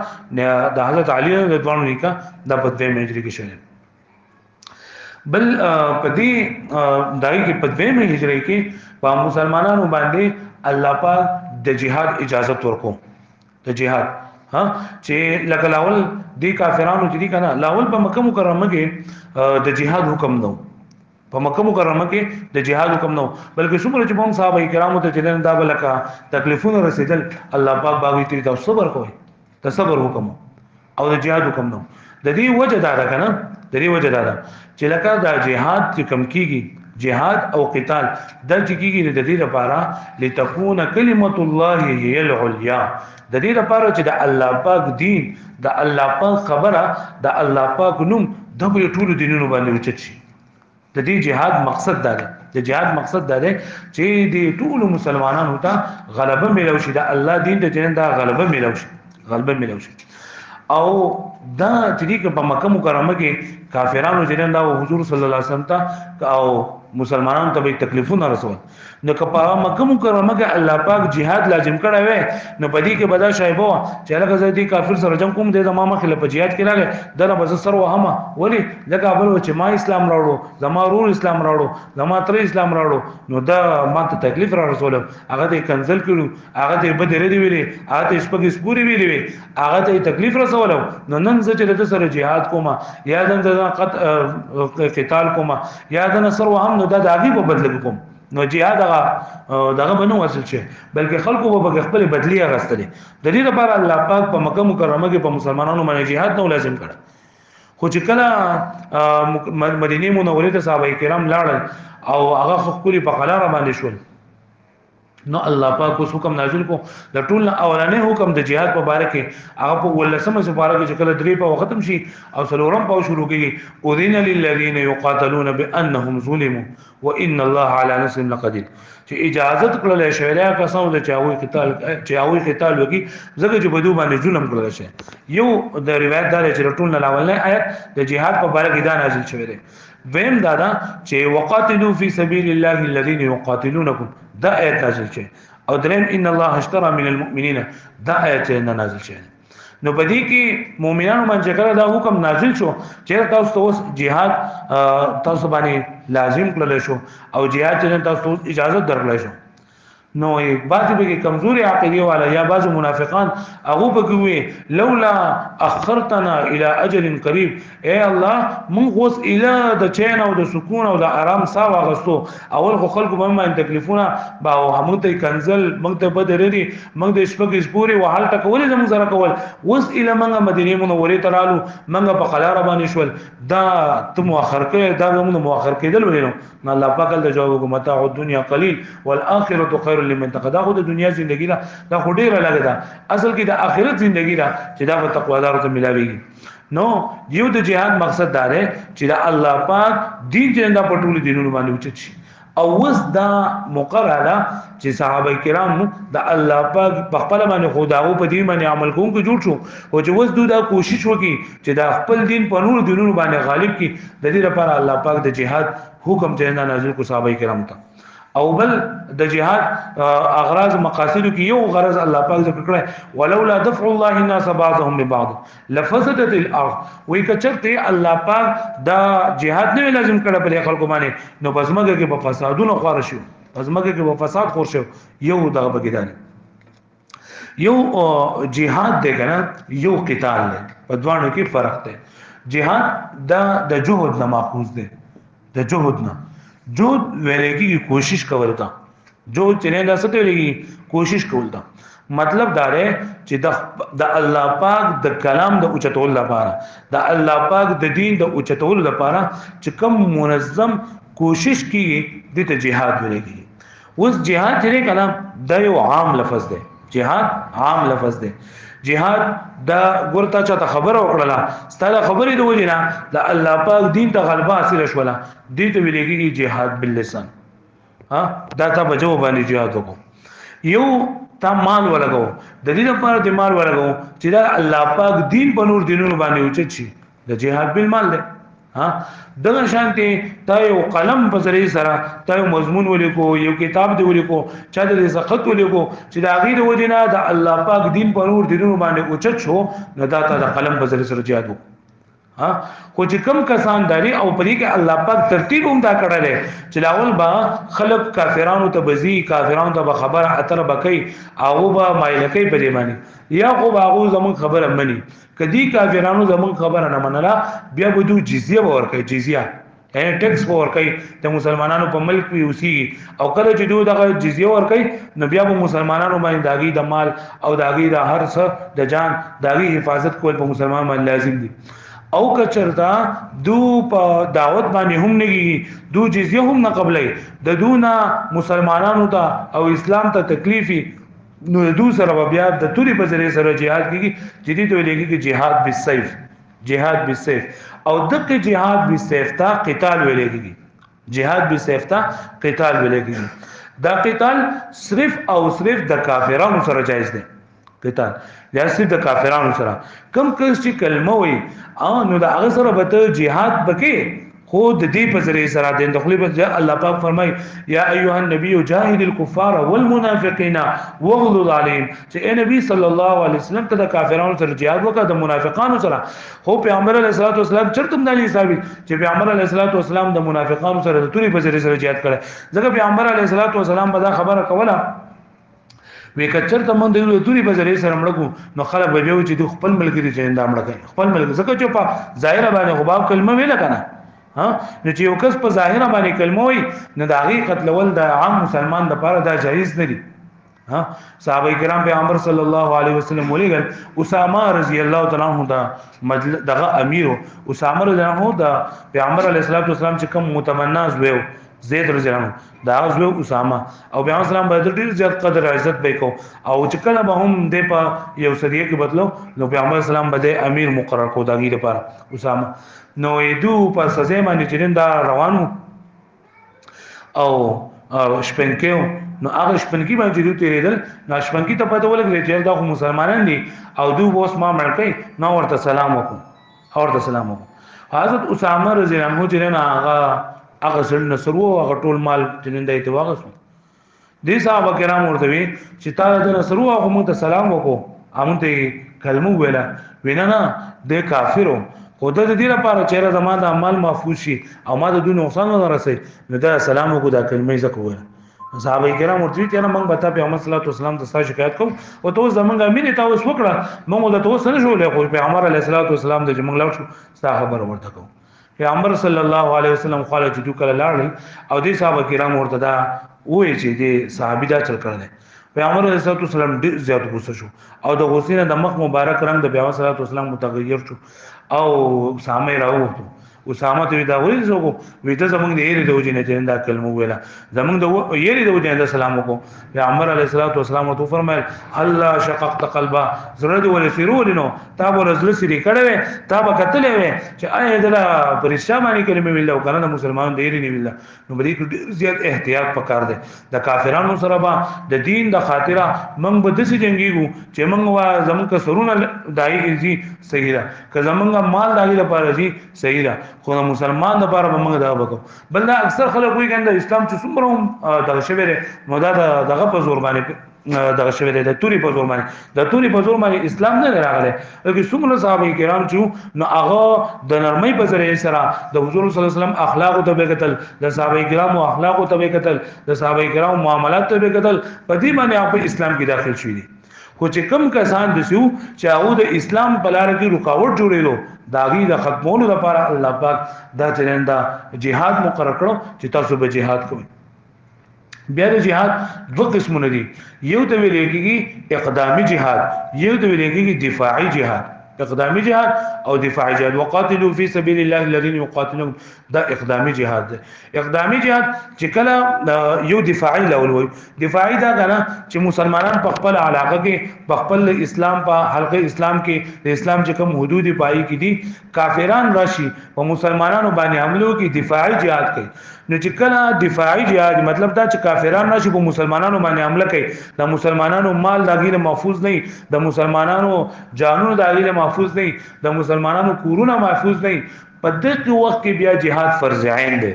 د حضرت علی رضی الله عنه نکاح د په دویمه هجری کې شوی بل په دې دای کې په دویمه هجری کې په مسلمانانو باندې الله پاک د جهاد اجازه ورکو د جهاد چې لکه لاول دی کافرانو چې دي کنه لاول په مکه مکرمه کې د جهاد حکم نو په مکه مکرمه کې د جهاد حکم نو بلکې څومره چې هم صحابه کرامو ته چې دا بلکه تکلیفونه رسیدل الله پاک باغی ته تاسو صبر کوئ ته صبر حکم او د جهاد حکم نو د دې وجه دا ده کنه د دې وجه دا ده چې لکه دا جهاد چې کم کیږي جهاد او قتال د کیږي د دې لپاره لتكون کلمت الله هي العليا د دې لپاره چې د الله پاک دین د الله پاک خبره د الله پاک نوم د ټول دینونو باندې اوچت شي د دې جهاد مقصد دا دی د جهاد مقصد دا دی چې د ټول مسلمانانو ته غلبه ملو شي د الله دین د جن دا غلبه ملو شي او دا چې په مکه مکرمه کې کافرانو جن دا حضور صلی الله علیه وسلم ته او مسلمانانو ته به تکلیفونه رسول نو که په مکه مکرمه کې الله پاک jihad لازم کړی وي نو په دې کې بدا شایبو چې لکه زدي کافر سره جنگ کوم د امام خلف په jihad کې راغی دنه بز سر وهمه ولی لکه ابل چې ما اسلام راوړو زما رور اسلام راوړو زما تر اسلام راوړو نو دا ماته تکلیف را رسول هغه ته کنسل کړو هغه ته بدره دی ویلي هغه ته شپږ سپوري ویلي هغه ته تکلیف رسول نو نن چې د سره jihad کومه یا د قتال کومه یا د نصر وهم نو دا داغي په بدل کوم نو jihad دغه بنو اصل شي بلکې خلکو په خپل بدلی غستلې د دې لپاره الله پاک په مکه مکرمه کې په مسلمانانو باندې jihad نو لازم کړ خو چې کله مدینه منوره ته صحابه کرام لاړل او هغه خپل په قلاره باندې شول نو الله پاک اوس حکم نازل کو د ټول اولانې حکم د jihad په باره کې هغه په ولسمه سپاره کې چې کله درې په ختم شي او سلورم په شروع کېږي اذن للذین یقاتلون بانهم ظلموا وان الله على نصرهم لقدیر چې اجازه کړل شوی دا کسانو د چاوي قتال وکي زګه چې بدو باندې ظلم کړل شي یو د روایت دار چې ټول نه لاول نه آیت د jihad په باره کې دا نازل شوی دی ویم دادا چې وقاتلوا فی سبیل الله الذين يقاتلونكم دا آیت نازل شي او دریم ان الله اشترى من المؤمنین دا آیت نازل شي نو بدی کې مؤمنانو باندې کړه دا حکم نازل شو چې تاسو ته اوس jihad تاسو باندې لازم کړل شو او jihad چې تاسو اجازه درکړل شو نو بعض به کمزوري عقیده والا یا بعض منافقان هغه بګوي لولا اخرتنا الى اجل قريب اے الله مون غوس اله د چین او د سکون او د آرام سا واغستو اول خو خلکو باندې تکلیفونه با هم ته کنزل موږ ته بدرري موږ د شپږ سپوري وحال تکول زموږ سره کول وس اله موږ مدینه منوره ترالو موږ په قلاره باندې شول دا ته مؤخر کې دا موږ مؤخر کېدل ولینو الله پاک د جواب متاع الدنيا قليل والاخره خير لمن تقدا خو د دنیا ژوندۍ دا خو ډیره لګا ده اصل کې د آخرت ژوندۍ ده چې دا په تقوادارو ته ملاويږي نو یو د جهاد مقصد دا دی چې د الله پاک دین جندا پټول دینونو باندې اوچت شي او وس دا مقرره چې صحابه کرام د الله پاک په خپل باندې خداو په دین باندې عمل کوونکو جوړ شو او چې وس دوی دا کوشش وکړي چې دا خپل دین په نور دینونو باندې غالب کړي د دې لپاره الله پاک د جهاد حکم جندا نازل کو صحابه کرام ته او بل د جهاد اغراض مقاصد کې یو غرض الله پاک ذکر کړی ولولا دفع الله الناس بعضهم ببعض لفسدت الارض وای کچته الله پاک دا جهاد نه لازم کړه په خلکو باندې نو بزمګه کې په فسادونو خور شو بزمګه کې په فساد خور شو یو دا بګیدان یو جهاد دی کنه یو قتال دی په دوانو کې فرق دی جهاد دا د جهاد نه ماخوذ دی د جهاد نه جو ویلېږي کوشش کول تا جو چنه دا ست ویلېږي کوشش کول تا مطلب دا دی چې د الله پاک د کلام د اوچتول لپاره د الله پاک د دین د اوچتول لپاره چې کوم منظم کوشش کیږي د ته jihad ویلېږي اوس jihad چې کلام د یو عام لفظ دی jihad عام لفظ دی jihad دا ګورتا چا خبر وکړه ستاره خبرې د ولینا د الله پاک دین ته غلبه حاصل شوله دې ته ویلېږي jihad باللسان ها دا ته بجو باندې jihad وکړو یو تا مال ولګو د دې لپاره د مال ولګو چې دا الله پاک دین په نور دینونو باندې اوچت شي د jihad بالمال دی ها دغه شانتي تا یو قلم په ذریعہ سره تا یو مضمون ولیکو یو کتاب دی ولیکو چا د زخت ولیکو چې دا غیر وجنا د الله پاک دین په نور دینونو باندې اوچت شو نو دا ته د قلم په ذریعہ سره جهاد ها خو چې کم کسان داري او پرې کې الله پاک ترتیب هم دا کړل چې لاول با خلق کافرانو ته بزي کافرانو ته خبر اتر بکای او با مایلکای په دې باندې یا خو باغو زمون خبره مني کدی کافرانو زمون خبره نه منله بیا به دوی جزیه ورکړي جزیه ټیکس ورکړي ته مسلمانانو په ملک وي اوسي او کله چې دوی دغه جزیه ورکړي نو بیا به مسلمانانو باندې داغي د مال او داغي د هر څه د جان داغي حفاظت کول په مسلمان باندې لازم دي او کچرتا دو په دعوت باندې هم نگی دو جزیه هم نه قبلې د دونا مسلمانانو ته او اسلام ته تکلیفي نو دو سره بیا د توري په ذریعہ سره jihad کیږي جدي ته لګي کې jihad بالسيف jihad بالسيف او دغه jihad بالسيف تا قتال ولګي jihad بالسيف تا قتال ولګي دا قتال صرف او صرف د کافرانو سره جایز دی قتال یا صرف د کافرانو سره کم کس چې کلمه وي او نو دا هغه سره به jihad بکې خود دې په ذریعہ سره د دخول په الله پاک فرمای یا ایها النبی جاهد الكفار والمنافقین واغلظ عليهم چې اے نبی صلی الله علیه وسلم ته د کافرانو سره jihad وکړه د منافقانو سره خو پیغمبر علیه الصلوۃ والسلام چرته نه ثابت چې پیغمبر علیه الصلوۃ والسلام د منافقانو سره د توري په ذریعہ سره jihad کړه ځکه پیغمبر علیه الصلوۃ والسلام به دا خبره کوله وی کچرته مونږ د توري په ذریعہ سره مړو نو خلک به ویو چې د خپل ملګری چې اندام مړه خپل ملګری ځکه چې په ظاهر باندې غباب کلمه ویل کنه ها نو چې یو کس په ظاهر باندې کلمه وي نو د هغه قتلول د عام مسلمان لپاره دا جایز نه دي ها صحابه کرام پیغمبر صلی الله علیه وسلم ولېګل اسامه رضی الله تعالی عنہ دا دغه امیر اسامه رضی الله عنه دا پیغمبر علیه الصلوۃ والسلام چې کوم متمنا زویو زید رضی الله عنه دا زوی اسامه او پیغمبر اسلام باندې ډیر زیات قدر عزت وکاو او چې کله به هم د په یو سریه کې بدلو نو پیغمبر اسلام باندې امیر مقرر کو داګی لپاره اسامه نو ایدو په سزا باندې چې دا روانو او شپنکیو نو هغه شپنکی باندې دوی تیرېدل نو شپنکی ته پته ولګی چې دا خو مسلمانان دي او دوی اوس ما مړ کړي نو ورته سلام وکړو حضرت اسامه رضی الله عنه چې نه هغه سن نصر او هغه ټول مال چې دای ته واغسو دي صحابه کرام ورته وی چې تا د نصر او هغه مونږ ته سلام وکړو امون ته کلمه ویلا وینا نه د کافرو خود د دې لپاره چې زما د اعمال محفوظ شي او ما د دې نقصان نه رسي نو دا سلام وکړو دا کلمه زکه ویل صحابه کرام ورته چې نه موږ به تاسو پیغمبر صلی الله علیه وسلم ته شکایت کوم او ته زمونږ امین ته اوس وکړه موږ د توسه نه جوړه خو پیغمبر علیه الصلاه والسلام د جمله شو ستا خبر ورته کوم پیغمبر صلی الله علیه وسلم خاله چې دوی کله لاړل او دې صحابه کرام ورته دا وایي چې دې صحابي دا چل کړل پیغمبر علیه الصلاه والسلام ډیر زیات غوسه شو او د غوسې نه د مخ مبارک رنگ د پیغمبر صلی الله علیه وسلم متغیر شو او سامي راوته اسامه ته دا وایي زه وې ته زمونږ د یری د وجې نه چې دا کلمه ویلا زمونږ د یری د وجې نه سلام وکړو پیغمبر علیه الصلاه والسلام ته فرمایل الله شققت قلبا زړه دې ولې سرولینو تا به رزل سری کړه تا به کتلې وې چې آی دلا پرېشا باندې کلمه ویلا او کنه مسلمان د یری نه ویلا نو بری زیات احتیاط پکار دی د کافرانو سره با د دین د خاطره موږ به د سې جنگيګو چې موږ وا زمونږ سرونه دای کی صحیح ده که زمونږ مال دای لپاره دي صحیح ده خو مسلمان د لپاره موږ دا وکړو بل دا اکثر خلک وایي کنده اسلام چې څومره دغه شوی نو دا دغه په زور باندې دغه شوی د توري په زور باندې د توري په زور باندې اسلام نه راغلی لکه څومره صحابه کرام چې نو هغه د نرمۍ په ذریعہ سره د حضور صلی الله علیه وسلم اخلاق ته وکتل د صحابه کرام او اخلاق ته وکتل د صحابه کرام معاملات ته وکتل په دې باندې په اسلام کې داخل شوی دي خو چې کم کسان دسیو چې هغه د اسلام په لار کې رکاوټ جوړېلو داغي د ختمولو لپاره الله پاک دا چرنده jihad مقرر کړو چې تاسو به jihad کوئ بیا د jihad دوه قسمونه دي یو ته ویل کېږي اقدامي jihad یو ته ویل کېږي دفاعي jihad اقدامي جهاد او دفاعي جهاد وقاتلوا في سبيل الله الذين يقاتلون دا اقدامي جهاد ده اقدامي جهاد چې کله یو دفاعي لول وي دفاعي دا کنه چې مسلمانان په خپل علاقه کې په خپل اسلام په حلقه اسلام کې د اسلام چې کوم حدود پای کې دي کافران راشي او مسلمانانو باندې حملو کې دفاعي جهاد کوي نو چې کله دفاعي جهاد مطلب دا چې کافرانو راشي په مسلمانانو باندې حمله کوي د مسلمانانو مال داګینه محفوظ نه د مسلمانانو جانونو داګینه محفوظ نه د مسلمانانو کورونه محفوظ نه په دغه وخت کې بیا jihad فرض عین دی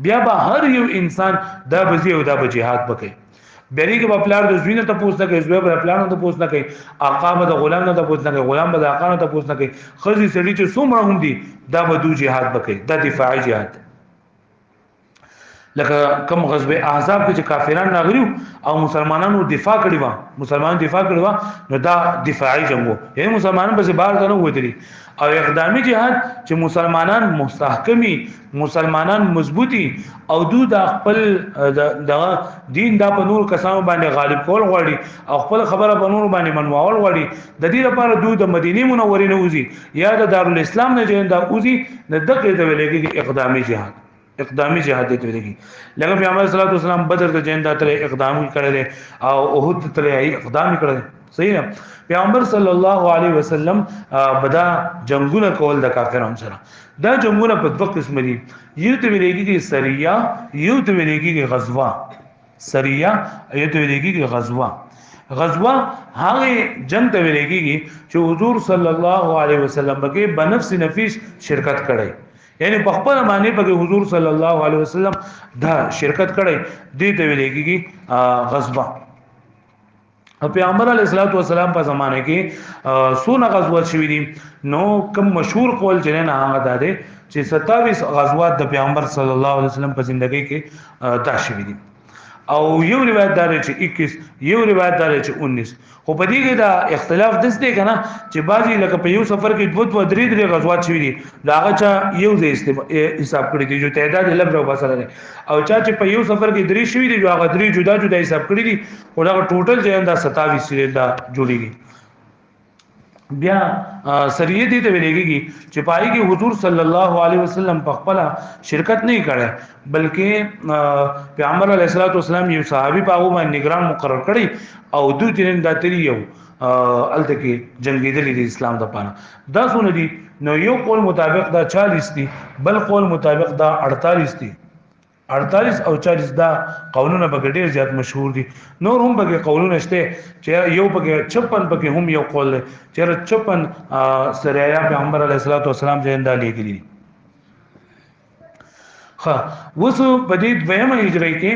بیا به هر یو انسان دا بزی او دا به jihad وکړي بری کې په پلار د زوینه ته پوښتنه کوي زوی په پلان ته پوښتنه کوي آقا به د غلام ته پوښتنه کوي غلام به د آقا ته پوښتنه کوي خزي سړي چې څومره هم دي دا به دو jihad وکړي دا دفاعي jihad لکه کوم غزوه احزاب کې چې کافرانو ناغریو او مسلمانانو دفاع کړی و مسلمانانو دفاع کړی و نو دا دفاعي جنگ وو یعنی مسلمانانو په بار ته نه وېدري او اقدامي جهاد چې مسلمانان مستحکمي مسلمانان مضبوطي او دو د خپل د دین دا په نور کسانو باندې غالب کول غواړي او خپل خبره په نور باندې منواول غواړي د دې لپاره دو د مدینه منورې نه وځي یا د دارالاسلام نه جوړ دا وځي د دغه د ویلګي اقدامي جهاد اقدامي جهاد دې ویلګي لکه پیغمبر صلی الله علیه وسلم بدر ته جندا تر اقدام کړل او احد ته اقدام کړل صحیح نه پیغمبر صلی الله علیه وسلم بدا جنگونه کول د کافرانو سره دا جنگونه په دوه قسم دي یو ته ویلګي سریه یو ته ویلګي غزوه سریه یو ته ویلګي غزوه غزوه هغه جنگ ته ویلګي چې حضور صلی الله علیه وسلم بګه بنفس نفیس شرکت کړي یعنی په خپل باندې په حضور صلی الله علیه وسلم دا شرکت کړي دې ته ویل کېږي غزوه او پیغمبر علیه الصلاۃ والسلام په زمانه کې سونه غزوه شوې دي نو کوم مشهور قول چې نه هغه ده چې 27 غزوات د پیغمبر صلی الله علیه وسلم په ژوندۍ کې دا شوې دي او یو روایت دار چې 21 یو روایت دار چې 19 خو په دې کې دا اختلاف دس دی کنه چې بعضی لکه په یو سفر کې دوه درې غزوات شوي دي داغه چا یو ځای حساب کړی دي جو تعداد لږ راو بسره دي او چا چې په یو سفر کې درې شوي دي هغه درې جدا جدا حساب کړی دي او دا ټوټل ځای دا 27 دا جوړیږي بیا سریه دي ته ویلېږي چې پای کې حضور صلی الله علیه وسلم په خپل شرکت نه کړي بلکې پیغمبر علیه الصلاۃ والسلام یو صحابي په هغه باندې نگران مقرر کړي او دوی ترين دا تری یو الته کې جنگیدل دي اسلام د پانه دا سونه دي نو یو قول مطابق دا 40 دي بل قول مطابق دا 48 دي 48 او 40 دا قولونه به ډیر زیات مشهور دي نور هم به قولونه شته چې یو به 56 به هم یو قول چې 56 سریه پیغمبر علیه الصلاۃ والسلام جندا لګلی ها وس په دې دویمه هجری کې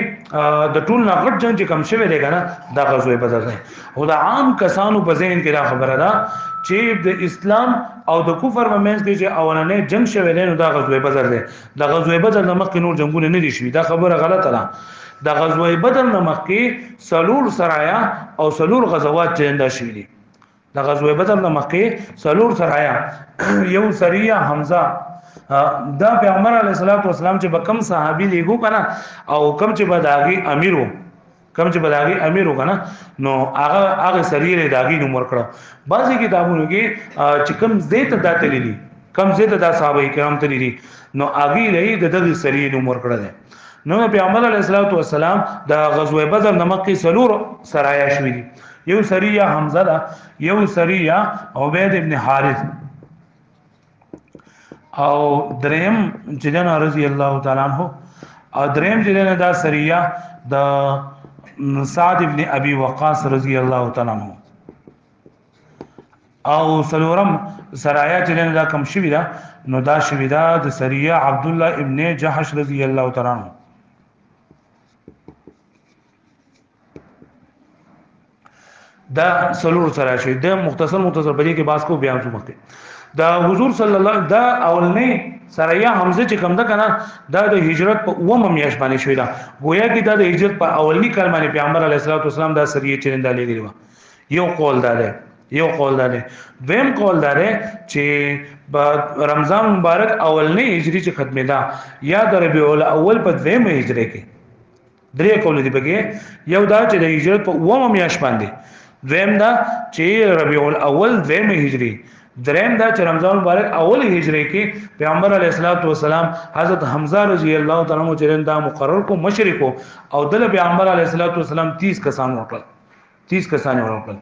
د ټول نغټ جنگ چې کم شوی دی کنه دا غزوه بدر دی او د عام کسانو په ذهن کې دا خبره ده چې د اسلام او د کفر په منځ کې چې اولنې جنگ شوی دی نو دا غزوه بدر دی د غزوه بدر نه مخکې نور جنگونه نه دي شوي دا خبره غلطه ده د غزوه بدر نه مخکې سلور سرايا او سلور غزوات چنده شوي دي د غزوه بدر نه مخکې سلور سرايا یو سریه حمزه دا پیغمبر علیه الصلاۃ والسلام چې بکم صحابي لیکو کنه او کم چې بداغي امیرو کم چې بداغي امیرو کنه نو هغه سریره داغي نو مر کړو بعضی کتابونو کې چې کم زیت داته لیدي کم زیت دا صحابه کرام ته لیدي نو هغه لې د دغه سریره نو مر کړل نو پیغمبر علیه الصلاۃ والسلام د غزوه بدر نمکه سلور سرايا شوې دي یو سریه حمزه دا یو سریه عبید ابن حارث او دریم جدن رضی الله تعالی عنہ او دریم جدن دا سریه د سعد ابن ابي وقاص رضی الله تعالی عنہ او سلورم سرايا جدن دا کم شوی دا نو دا شوی دا د سریه عبد الله ابن جحش رضی الله تعالی عنہ دا سلور سرايا شوی د مختصر بدی کې باس کو بیان شو مخته دا حضور صلی الله دا اولنې سرايا حمزه چې کوم ده کنه دا د هجرت په اومه میاش باندې شوی دا گویا کې دا د هجرت په اولنی کال باندې پیغمبر علیه الصلاۃ والسلام دا سریه چرنده لګی و یو قول دا ده ویم قول دا ده چې رمضان مبارک اولنی هجری چې ختمه ده یا د ربیع الاول په دویم هجری کې درې قول دي بګي یو دا چې د هجرت په اومه میاش باندې دویم دا چې ربیع الاول دویم هجری دریم دا چې رمضان مبارک اول هجری کې پیغمبر علیه الصلاۃ والسلام حضرت حمزه رضی الله تعالی عنہ چرنده مقرر کو مشرک او دل پیغمبر علیه الصلاۃ والسلام 30 کسان ورکړل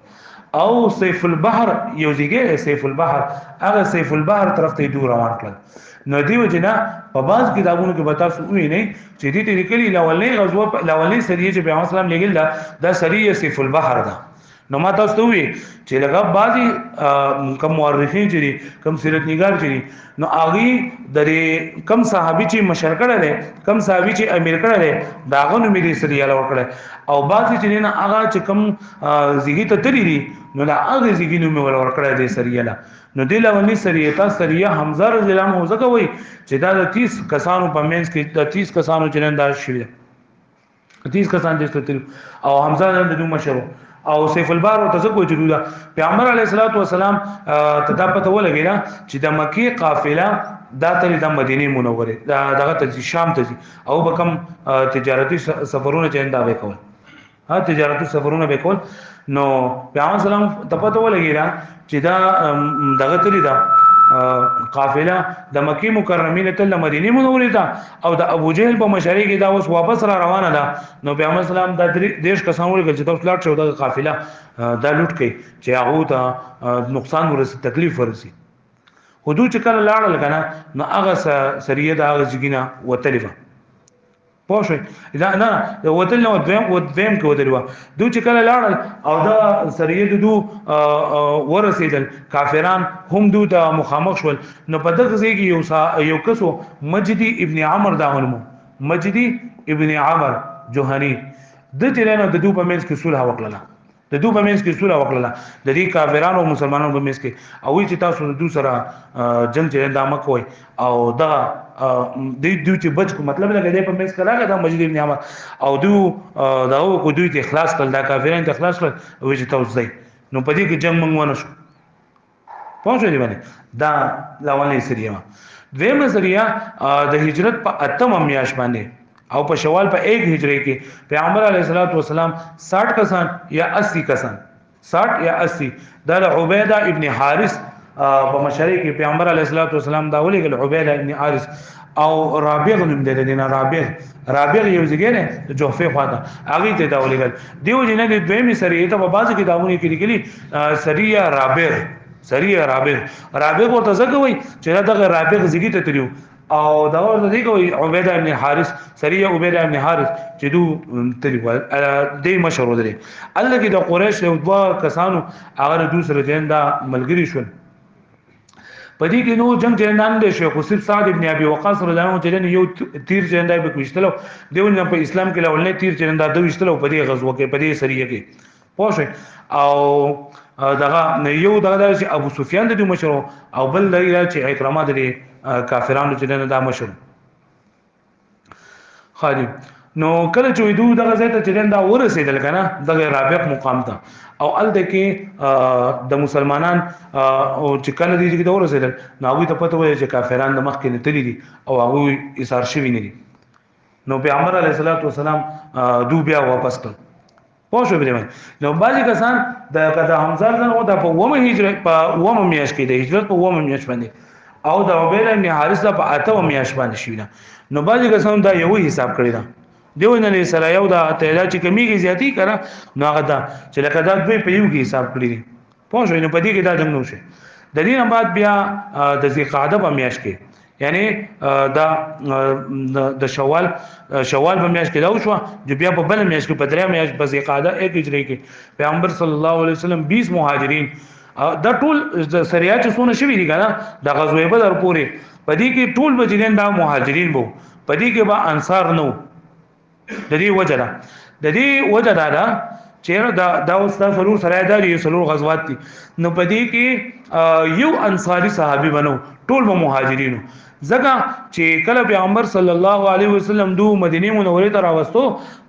او سیف البحر یو ځای سیف البحر هغه سیف البحر طرف ته دور روان کړل نو دیو جنا په باز کتابونو کې بتا سو نه چې دې لیکلي لاولې غزوه لاولې سریه چې پیغمبر اسلام لګل دا سریه سیف البحر ده نو ما تاسو ته وی چې لږه بعضی کم مورخین چې کم سیرت نگار چې نو اغي د کم صحابي چې مشر کړه کم صحابي چې امیر کړه داغه نو مې دې سریه لور کړه او بعضی چې نه هغه چې کم زیږی ته تللی دي نو دا هغه زیږی نو مې ور کړه دې سریه لا نو دې لونی سریه حمزه رضی الله عنه زکه وی چې دا د 30 کسانو په منځ کې د 30 کسانو چې نن دا شوی 30 کسان دې او حمزه د دوه مشرو او سیف البحر او تزکو جدودا پیغمبر علیه الصلاۃ والسلام تدابت ولګینا چې د مکی قافله دا تل د مدینه منوره دغه ته شام ته او بکم تجارتی سفرونه چنده وکول تجارتی سفرونه وکول نو پیغمبر سلام تپته ولګینا چې دا دغه تل دا قافله د مکی مکرمه ته مدینه منوره ته او د ابو جهل په مشاري کې دا اوس واپس را روانه ده نو پیغمبر اسلام د دیش کسان ورګل چې تاسو لاټ شو د قافله دا لوټ کوي چې هغه ته نقصان ورسي تکلیف ورسي حدود چې کله لاړل کنه نو هغه سریه د هغه ځګینه وتلفه پوښوي دا نه د وتل نو دویم کې وتلوا دوی چې کله لاړل او دا سریه دو ورسېدل کافران هم دو ته مخامخ شول نو په دغه ځای کې یو کسو مجدي ابن عمر دا ونمو مجدي ابن عمر جوهري د تیرانو د دوه په منځ کې صلح وکړه د دوه په منځ کې صلح وکړه د دې کافرانو او مسلمانانو په منځ کې او چې تاسو د دوه سره جنگ چې اندام کوي او دا د دوی چې بچ کو مطلب لګیدای په منځ کې راغی دا مجید ابن عمر او دا کو دوی ته اخلاص کړل دا کافرانو ته اخلاص کړل او چې تاسو ځای نو په دې کې جنگ مونږ ونه شو پوه دی باندې دا لاولې سریه دویمه سریه د هجرت په اتم میاش باندې او په شوال په 1 هجری کې پیغمبر علیه الصلاۃ والسلام 60 کسان یا 80 کسان 60 یا 80 د عبیده ابن حارث په مشري کې پیغمبر علیه الصلاۃ والسلام دا ولېګل عبیده ابن حارث او رابغ نوم د دینه رابغ یو ځګره نه جوفه خواته هغه ته دا ولېګل دیو جنہ د دویمه سریه ته په بعض کتابونو کې لیکلي سریه رابغ ورته زګوي چې دا رابغ زګی ته تریو او دا ورته دی کوي عبیده ابن حارث سریه عبیده ابن حارث چې دو تریو د مشهور دی الله کې د قریش یو دوا کسانو هغه دوسر جندا ملګری شول پدې کې نو جنگ جنان دي شو خو صرف سعد ابن ابي وقاص رضی الله عنه چې یو تیر جنډای به کوشتلو دیو نه په اسلام کې لولنه تیر جنډا د وشتلو په دې غزوه کې په دې سریه کې پوه او دغه یو دغه چې ابو سفیان د مشر او بل دی چې اکرامه د کافرانو چې نه دا مشر خالي نو کله چې دوی دغه ځای ته چې دا ورسېدل کنه دغه رابع مقام ته او ال د کې د مسلمانان او چې کله دي چې دا ورسېدل نو هغه ته پته وایي چې کافرانو د مخ کې نتلی دي او هغه ایثار شوی نه دي نو پیغمبر علیه الصلاۃ والسلام دو بیا واپس کړ پوه شو بری نو باندې کسان د کدا حمزه نن او د په ومه هجرت په ومه میاش کې د هجرت په ومه میاش باندې او د عبید بن حارث په اته میاش باندې شوی نو باندې کسان دا یو حساب کړی دا دیو نه سره یو دا تعداد چې کمیږي زیاتی کړه نو هغه دا چې لکه دا دوی په یو کې حساب کړی دي پوه شو نو په دې کې دا جنگ نو شي د دې نه بعد بیا د ذی قعده په میاش کې یعنی د شوال په میاش کې دا شو چې بیا په بل میاش کې په دریا میاش په ذی قعده 1 هجری کې پیغمبر صلی الله علیه وسلم 20 مهاجرین دا ټول د سریات څونه شوی دي کنه د غزوه بدر پورې پدې کې ټول بجلین دا مهاجرین وو پدې کې با انصار نو د دې وجه دا چیرې دا استاد سرور سره دا دي سرور غزوات دي نو پدې کې یو انصاری صحابي بنو ټول به مهاجرینو زګه چې کله پیغمبر صلی الله علیه وسلم دو مدینه منوره ته راوستو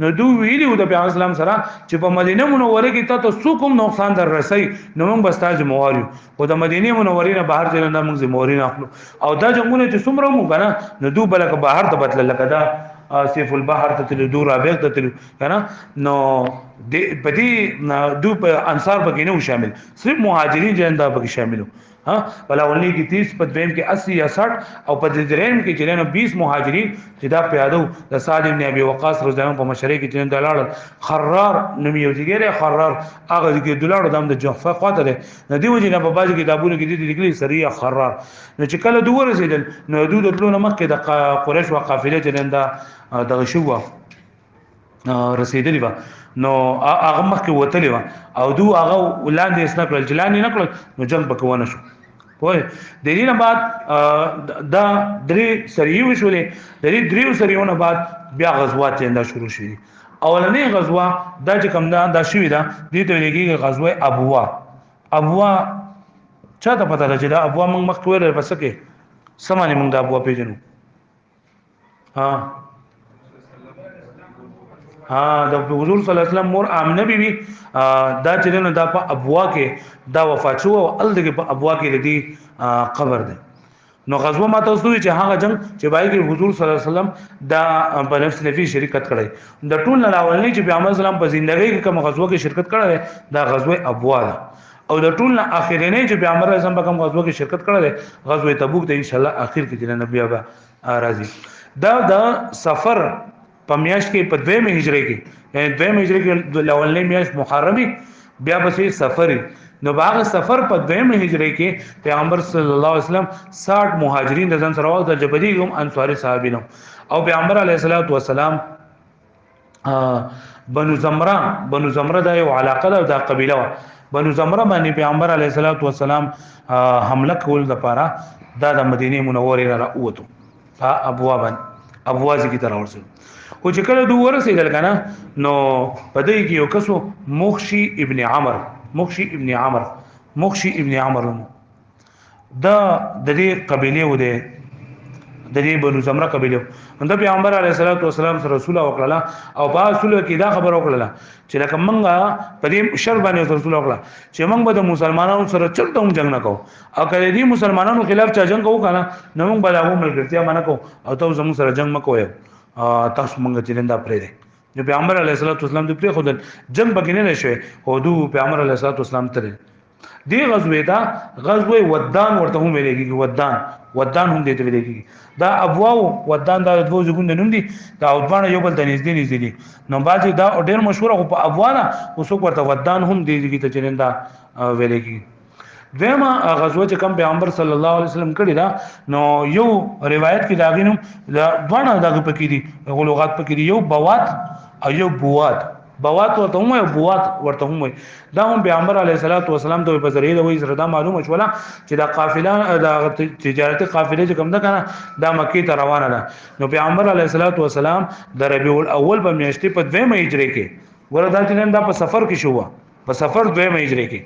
نو دو ویلو د پیغمبر اسلام سره چې په مدینه منوره کې تاسو کوم نقصان در رسي نو موږ بستاج مواري او د مدینه منوره نه بهر ځل نه موږ مواري نه اخلو او دا جنگونه چې څومره مو کنه نو دو بلک بهر ته بدل لکه دا سیف البحر ته تل دور رابغ ته تل کنه نو د پدې دو په انصار پکې نه شامل صرف مهاجرین جندا پکې شاملو ها بلاولنی کی 30 په دویم کې 80 یا 60 او په دریم کې چلنه 20 مهاجرین چې دا پیادو د سعد بن ابي وقاص رضی الله عنه په مشرۍ کې چلنه دلاړ خرار نوم یو ځګره خرار هغه کې دلاړ د جحفه خاطر نه دی وجه نه په باج کتابونو کې دي لیکلي سریه خرار نو چې کله دوه رسیدل نو دوی د ټولو مکه د قریش او قافله چلنه دغه شو رسیدلی و نو هغه مخکې وتلی و او دو هغه ولاندې اسنه کړل جلان نه کړل نو جنگ پکونه شو وای د دې نه بعد دا درې سریو شولې د دې درې سریونه بعد بیا غزوات څنګه شروع شوې اولنې غزوه دا چې کوم دا شوې ده دې ته لګي غزوه ابوا چاته پته ده چې دا ابوا موږ مخکې ویل پس کې سمانه موږ دا ابوا پیژنو د حضور صلی الله علیه وسلم مور آمنه بیبي دا چې دا په ابوا کې دا وفات شو او الدغه په ابوا کې لدی قبر ده نو غزوه ما تاسو چې هغه جنگ چې بای کې حضور صلی الله علیه وسلم دا په نفس نفي شرکت کړی د ټول نه اولنی چې پیغمبر اسلام په ژوندۍ کې کوم غزوه کې شرکت کړی دا غزوه ابوا ده او د ټول نه اخرینه چې پیغمبر اسلام په کوم غزوه کې شرکت کړی غزوه تبوک ته ان شاء الله اخر کې چې نبی ابا راضي دا د سفر په میاش کې په دویمه هجری کې یعنی دویمه هجری کې د اولنې میاش محرمي بیا پسې سفر نو باغ سفر په دویمه هجری کې پیغمبر صلی الله علیه وسلم 60 مهاجرین د ځان سره او د جبدي هم انصاری صحابینو او پیغمبر علیه الصلاۃ والسلام بنو زمره دا یو علاقه ده د قبيله بنو زمره باندې پیغمبر علیه الصلاۃ والسلام حمله کول د پاره د مدینه منوره را اوته ابوا ځکه تر ورسره او چې کله دوه ورسېدل کنه نو پدې کې یو کسو مخشي ابن عمر دا د دې قبيله و ده د دې بنو زمره قبيله انده پیغمبر علیه الصلاۃ والسلام سره رسول وکړه او په رسول کې دا خبر وکړه چې لکه منګه په دې شر باندې رسول وکړه چې موږ به د مسلمانانو سره چرته هم جنگ نه کوو او کله دې مسلمانانو خلاف چا جنگ کوو کنه نو موږ به هغه ملګرتیا باندې کوو او تاسو زموږ سره جنگ مکوئ تاسو مونږ چې نن دا پرې دي نو پیغمبر علیه الصلاۃ والسلام دې پرې خدل جنگ بګینه نشوي او دو پیغمبر علیه الصلاۃ والسلام ته دی غزوه ودان ورته هم ویلېږي ودان هم دې ته ویلېږي دا ابوا ودان دا دوه ځګون نوم دي دا ودان یو بل ته نږدې دي نو باندې دا ډېر مشهور او په ابوا نه اوسو ورته ودان هم دې ته چې نن دا ویلېږي دیمه غزوه چې کوم پیغمبر صلی الله علیه وسلم کړی دا نو یو روایت کې داغینم دا دوه دغه پکې دي لغات پکې دي یو بوات او یو بوات بوات ورته هم او بوات ورته هم دا هم پیغمبر علیه الصلاۃ والسلام ته په ذریعہ د وې سره دا معلومه شولا چې دا قافله دا تجارتي قافله چې کوم ده کنه دا مکی ته روانه ده نو پیغمبر علیه الصلاۃ والسلام د ربیع الاول په میاشتې په 2 هجری کې وردا چې دا په سفر کې شو په سفر 2 هجری کې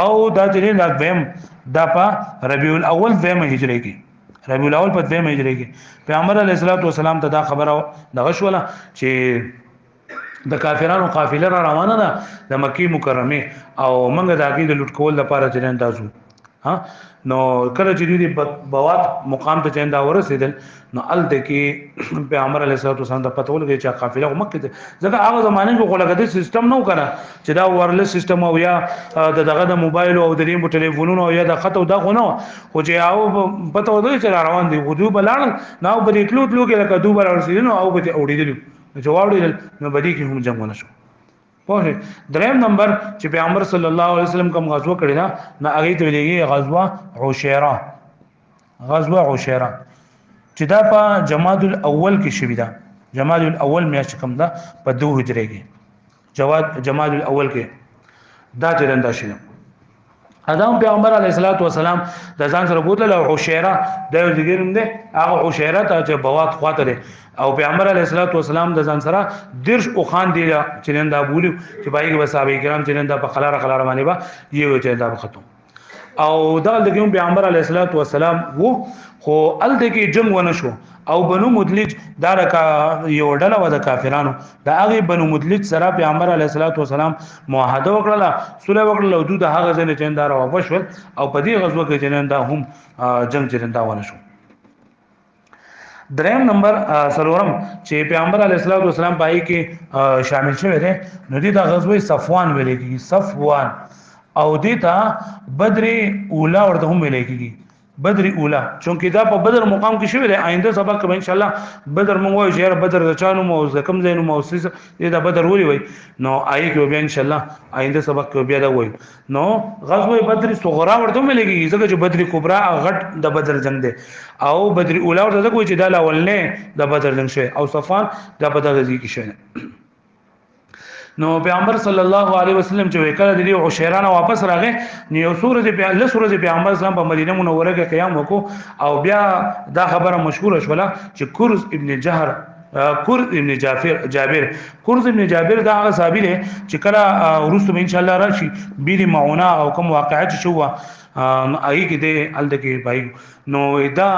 او دا چې دا دویم دا په ربیع الاول 2 هجری کې ربیع الاول په 2 هجری کې پیغمبر علیه الصلاۃ والسلام ته دا خبره دغه شولا چې د کافرانو قافله را روانه ده د مکی مکرمه او موږ د عقیده لټ کول لپاره چلند تاسو ها نو کله چې دوی بوات مقام ته چندا ورسېدل نو ال د کې پیغمبر علیه الصلاه والسلام د پته ولګي چې قافله مکه ته ځکه هغه زمانه کې خلک د سیستم نو کنه چې دا ورلس سیستم او یا دغه د موبایل او د ریموټ ټلیفونونو یا د خط او دغه نو خو چې او پته ودی چې روان دي خو دوی بلان نو بری تلو کې لکه دوی بل ورسېدل او به اوریدل جواب نو بدی کې هم جنگ ونه شو پوه دریم نمبر چې پیغمبر صلی الله علیه وسلم کوم غزوه کړی دا نه هغه ته ویلېږي غزوه عشیره چې دا په جماد الاول کې شوی دا جماد الاول میاشت کوم دا په 2 هجری کې جماد الاول کې دا چرنده شي ادم پیغمبر علیه الصلاۃ والسلام د ځان سره بوتل او عشیره د یو ذکرم ده هغه عشیره ته چې بوات خواته ده او پیغمبر علیه الصلاۃ والسلام د ځان سره درش او خان دی چې نن دا بولی چې بای کې صحابه کرام چې نن دا په خلاره باندې با یو چې دا ختم او دا د کوم پیغمبر علیه الصلاۃ والسلام وو خو ال د کې جنگ ونه شو او بنو مدلج دا رکا یو ډله و د کافرانو دا هغه بنو مدلج سره پیغمبر علیه الصلاۃ والسلام معاهده وکړه صلح وکړه او د هغه ځنه چندار واپس ول او په دې غزوه کې چندا هم جنگ چندا ونه شو دریم نمبر سلورم چې پیغمبر علیه الصلاۃ والسلام پای کې شامل شوی دی نو دې د غزوه صفوان ویل کېږي صفوان او دې ته بدر اوله ورته هم ویل کېږي بدر اوله چونکه دا په بدر مقام کې شوی دی آینده سبق به ان شاء الله بدر مونږ وایو چې بدر د چانو مو زکم زینو موسس دې دا بدر ولي وای نو آی کې به ان شاء الله آینده سبق کې بیا دا وای نو غزوه بدر صغرا ورته ملګي ځکه چې بدر کبرا غټ د بدر جنگ دی او بدر اوله ورته کوي چې دا لاول نه د بدر جنگ شوی او صفان دا په دغه ځای کې شوی نو پیغمبر صلی الله علیه وسلم چې وکړه د دې عشیرانه واپس راغې نو سورې په الله سورې پیغمبر اسلام په مدینه منوره کې قیام وکړو او بیا دا خبره مشهوره شوله چې کورز ابن جهر کورز ابن جابر کورز ابن جابر دا هغه صحابي دی چې کله ورستو ان شاء الله راشي بیری معونه او کوم واقعات شو آی کې دې ال دې پای نو دا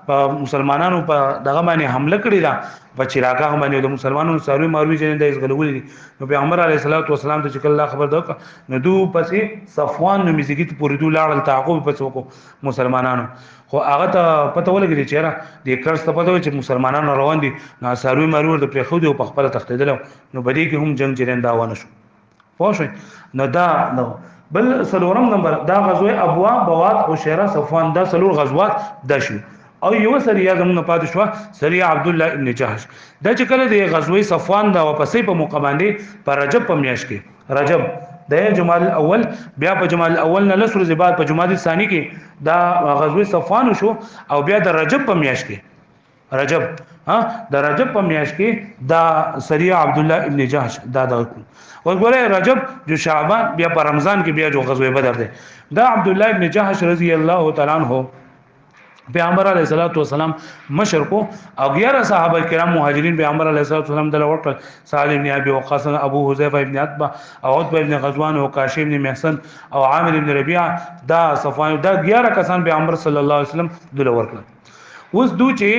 مسلمانانو په دغه باندې حمله کړی دا په چراغه باندې د مسلمانانو ساروي ماروي چې د اسغلولې نو پیغمبر علیه الصلاۃ والسلام ته چې الله خبر دوک نو دو پسې صفوان نو میزګی ته پوری دو لاړل تعقوب پسې وکړو مسلمانانو خو هغه ته پته ولګی چې را د کرس ته پته چې مسلمانانو روان دي نو ساروي ماروي د پرخو دی په خپل تختیدل نو بدی کې هم جنگ چرنده ونه شو پوه شو نو دا نو بل سلورم نمبر دا غزوه ابوا بوات عشیره صفوان دا سلور غزوات د شو او یو سریه زمونږ پاتې شو سریه عبد الله ابن جهش دا چې کله د غزوه صفوان دا واپسې په موقع باندې پر رجب په میاشت کې رجب د جمال الاول بیا په جمال الاول نه لسر زبات په جماد الثانی کې دا غزوه صفوان شو او بیا د رجب په میاشت کې رجب د رجب په میاشت کې دا سریه عبد الله ابن جهش دا وګوره رجب جو شعبان بیا په رمضان کې بیا جو غزوه بدر ده دا عبد الله ابن جهش رضی الله تعالی عنہ پیغمبر علیه الصلاۃ والسلام مشر کو او 11 صحابه کرام مهاجرین پیغمبر علیه الصلاۃ والسلام دل ورکړ سالم بن ابي وقاص ابو حذیفه ابن عتبه او عتبه ابن غزوان او کاشف ابن محسن او عامر ابن ربيعه دا صفوان دا 11 کسان پیغمبر صلی الله علیه وسلم دل ورکړ اوس دو چې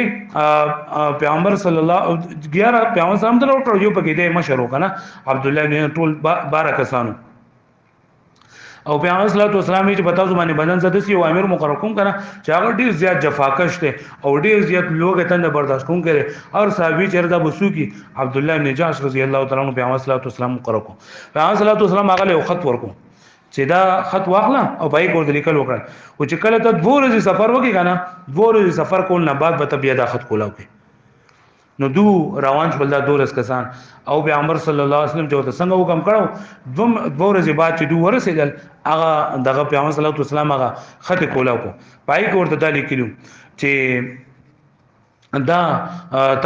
پیغمبر صلی الله 11 پیغمبر سلام دل ورکړ یو پکې د مشر وکنه عبد الله بن ټول 12 کسانو او پیغمبر صلی الله علیه وسلم چې پتاو باندې بدن زده سی او امیر مقرر کوم کنه چې هغه ډیر زیات جفاکش ته او ډیر زیات لوګ ته برداشت کوم کړي او صحابي چې دا بسو کی عبد الله بن جاش رضی الله تعالی عنہ پیغمبر صلی الله علیه وسلم مقرر کو پیغمبر صلی الله علیه وسلم هغه له خط ورکو چې دا خط واخله او پای کور د لیکل وکړ او چې کله ته 2 ورځې سفر وکې کنه 2 ورځې سفر کول نه بعد به بیا دا خط کولاو کې نو دو روان شول دا 2 ورځې کسان او پیغمبر صلی الله علیه وسلم چې څنګه حکم کړو 2 ورځې بعد چې 2 ورسېدل هغه دغه پیغمبر صلی الله علیه وسلم هغه خط کولاو کو پای کور ته لیکلو چې دا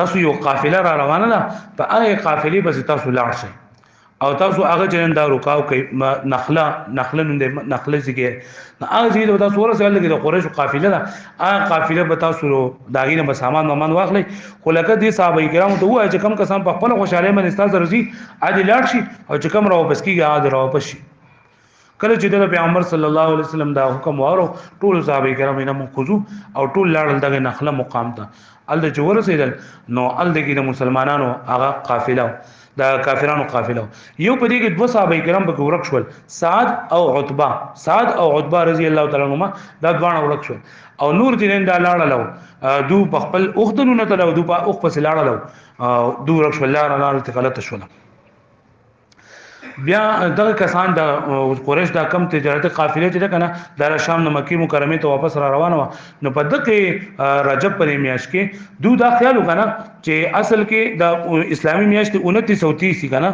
تاسو یو قافله را روانه ده په هغه قافلې بس تاسو لاړ شئ او تاسو هغه جنن دا رکاو کوي نخله نن نخله زیږي هغه زیږي د تاسو ورسره لګي د قریش قافله ده هغه قافله به تاسو داګینه به سامان ممان واخلي خو لکه دي صحابه کرام ته وایي چې کم کسان په خپل خوشاله من استاد رضی عادي لاړ شي او چې کم راو بس کیږي عادي راو پشي کله چې د پیغمبر صلی الله علیه وسلم دا حکم واره ټول صحابه کرام یې مخذو او ټول لاړل دغه نخله مقام ته ال د جوړ رسیدل نو ال دغه مسلمانانو هغه قافله دا کافرانو قافله یو په دې کې دوه صحابه کرام به ورک شول سعد او عتبہ رضی الله تعالی عنهما دا دوه ورک شول او نور دین دا لاړلو دو په خپل اوختونو نه تلو دو په اوخ پس لاړلو دو ورک شول لاړل غلط شول بیا دغه کسان د قریش دا کم تجارت قافله چې کنه د شام نه مکی مکرمه ته واپس را روانه نو په دغه رجب پرې میاش کې دوه دا خیال وکړه چې اصل کې د اسلامي میاش 2930 کنه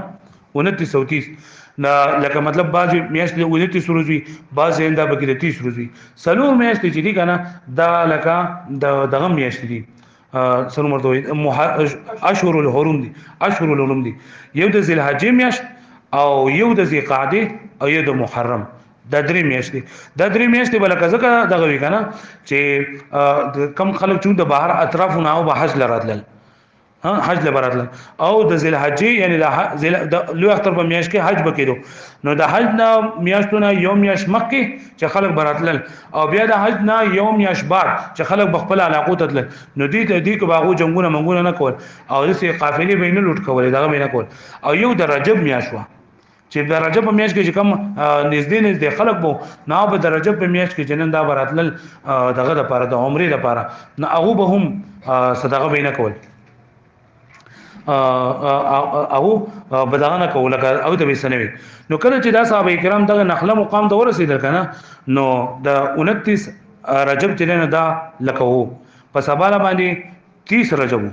2930 نه لکه مطلب بعض میاش له 29 ورځې بعض انده به کې 30 ورځې سلور میاش چې دي کنه دا لکه دغه میاش دي سره مرته اشهر الحرم دي یو د ذل حج میاش او یو د ذی قعده او یو د محرم د درې میاشتې بل کزه دغه وی کنه چې کم خلک چون د بهر اطرافونه او به حج لراتل حج لبراتل او د ذل حج یعنی د لوی اختر په میاشت کې حج بکیدو نو د حج نه میاشتونه یوم میاش مکه چې خلک براتل او بیا د حج نه یوم میاش بعد چې خلک بخپل علاقو تتل نو دې کو باغو جنگونه منګونه نه کول او دې قافلې بین لوټ کول دغه نه کول او یو د رجب میاشت چې د رجب په میاشت کې کوم نږدې خلک وو نه په د رجب په میاشت کې جنن دا براتل دغه د پاره د عمرې لپاره نه هغه به هم صدقه بینه کول او بدغانه کول او د بسنوي نو کله چې دا صحابه کرام دغه نخله مقام ته ورسېدل کنه نو د 29 رجب چې نه دا لکه په سباله باندې 30 رجب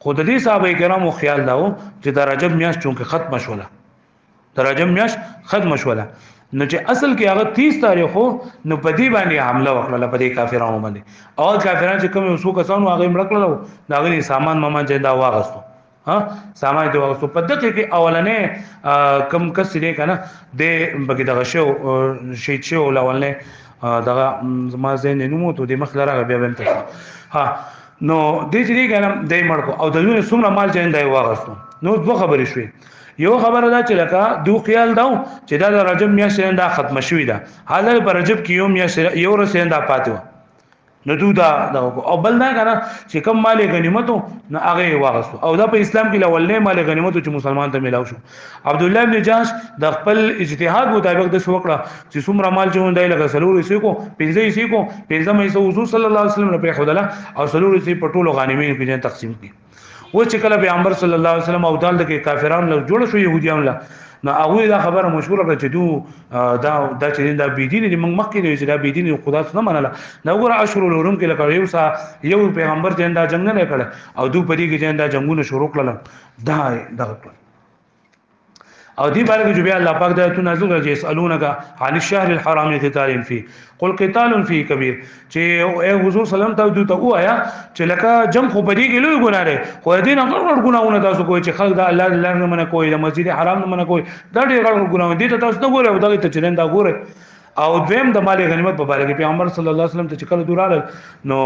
خو د دې صحابه کرامو خیال داو چې د رجب میاشت چونکه ختم شوله د رجب میاشت ختم شوله نو چې اصل کې هغه 30 تاریخ نو په دې باندې حمله وکړه په دې کافرانو باندې او کافرانو چې کوم وسو کسانو هغه مړکړل دا غي سامان مامان چې دا واغستو سامان دی واغستو په دغه کې اولنې کم کس دې کنه د بګی دغه شو شهید شو اولنې دغه ما زین نومو ته د مخلره بیا بنت نو دې چې کنه دې مړکو او دونه څومره مال چې دی واغستو نو دوه خبرې شوې یو خبره دا چې لکه دو خیال داو چې دا د رجب میاشت دا ختم شوې ده حالا په رجب کې یو میاشت یو رسېنده دا پاتې نو دو دا او بل دا کنه چې کم مال غنیمتو نه هغه واغستو او دا په اسلام کې لولنې مال غنیمتو چې مسلمان ته ملاو شو عبد الله ابن جاش د خپل اجتهاد مطابق د سوکړه چې څومره مال چې وندای لکه سلور سې کو 15 سې کو 15 مې حضور صلی الله علیه وسلم په خدلا او سلور سې په ټولو غنیمتو کې تقسیم کړي و چې کله پیغمبر صلی الله علیه وسلم او دال د کافرانو له جوړ شو يهوديان له نو هغه دا خبره مشهوره کړه چې دا چې دا بيدین دي موږ مخکې دی چې دا بيدین خدا څخه منله نو ګور اشهر الحرم کې لکه یو پیغمبر چې دا جنگ نه کړ او دو پدې کې چې دا جنگونه شروع کړل دا دغه او دی بارے جو بیا الله پاک د تو نازل راځي اسالونک عن الشهر الحرام قتال فيه قل قتال فيه كبير چې اے حضور صلی الله علیه وسلم ته وایا چې لکه جنگ خو پدې کې لوی ګناه لري خو دې نه غړ ګناونه تاسو کوی چې خلک د الله نه منه کوی د مسجد حرام نه منه کوی دا ډېر غړ ګناونه دي تاسو نه ګوره دغه ته چلند دا ګوره او دویم د مال غنیمت په اړه کې پیغمبر صلی الله علیه وسلم ته چکل دورال نو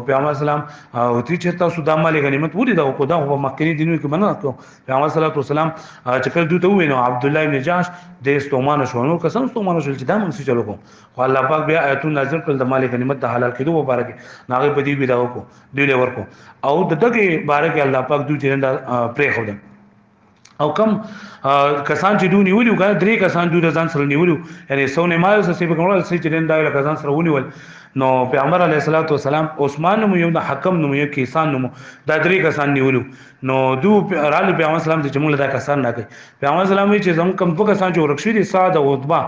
پیغمبر اسلام او تی چې تاسو د مال غنیمت ودی دا کو دا په مکه دینو کې مننه کو پیغمبر صلی الله علیه وسلم چکل دوته وینو عبد الله ابن جاش د استومان شو نو قسم استومان شو چې دا موږ چلو کو خو الله پاک بیا آیتون نازل کړل د مال غنیمت د حلال کېدو په اړه کې ناغه په دې بيداو کو دی له ورکو او دغه باره کې الله پاک دوی چې پرې خو او کم کسان چې دوی نیولیو کنه درې کسان دوی ځان سره نیولیو یعنی سونه مال سره په کومه سره چې دا کسان سره ونیول نو پیغمبر علیه الصلاۃ والسلام عثمان نو یو د حکم نو یو کیسان نو دا درې کسان نیولیو نو دو رال پیغمبر اسلام ته جمله دا کسان نه کوي پیغمبر اسلام چې زموږ کم دوه کسان چې ورکشي دي ساده او عتبہ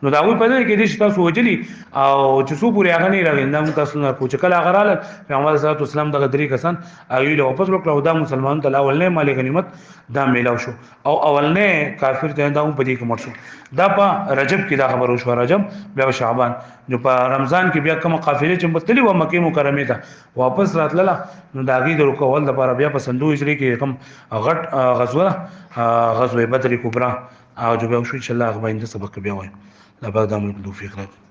نو دا وی په دې کې چې تاسو وجلی او چې څو پورې هغه نه راغلی نو تاسو نه پوښتنه کله غراله پیغمبر صلی الله علیه وسلم دغه درې کسان ایله واپس وکړو دا مسلمانانو ته اولنې مال غنیمت دا میلاو شو او اولنې کافر ته دا په دې کې مړ شو دا په رجب کې دا خبر وشو رجب بیا شعبان نو په رمضان کې بیا کوم قافله چې متلی و مکه مکرمه ته واپس راتله نو دا غي درو کول د لپاره بیا په صندوق اجري کې کوم غټ غزوه بدر کبرا او جو بیا شو ان شاء الله هغه باندې سبق بیا وای. لا بعد عمل توفیق راکړي.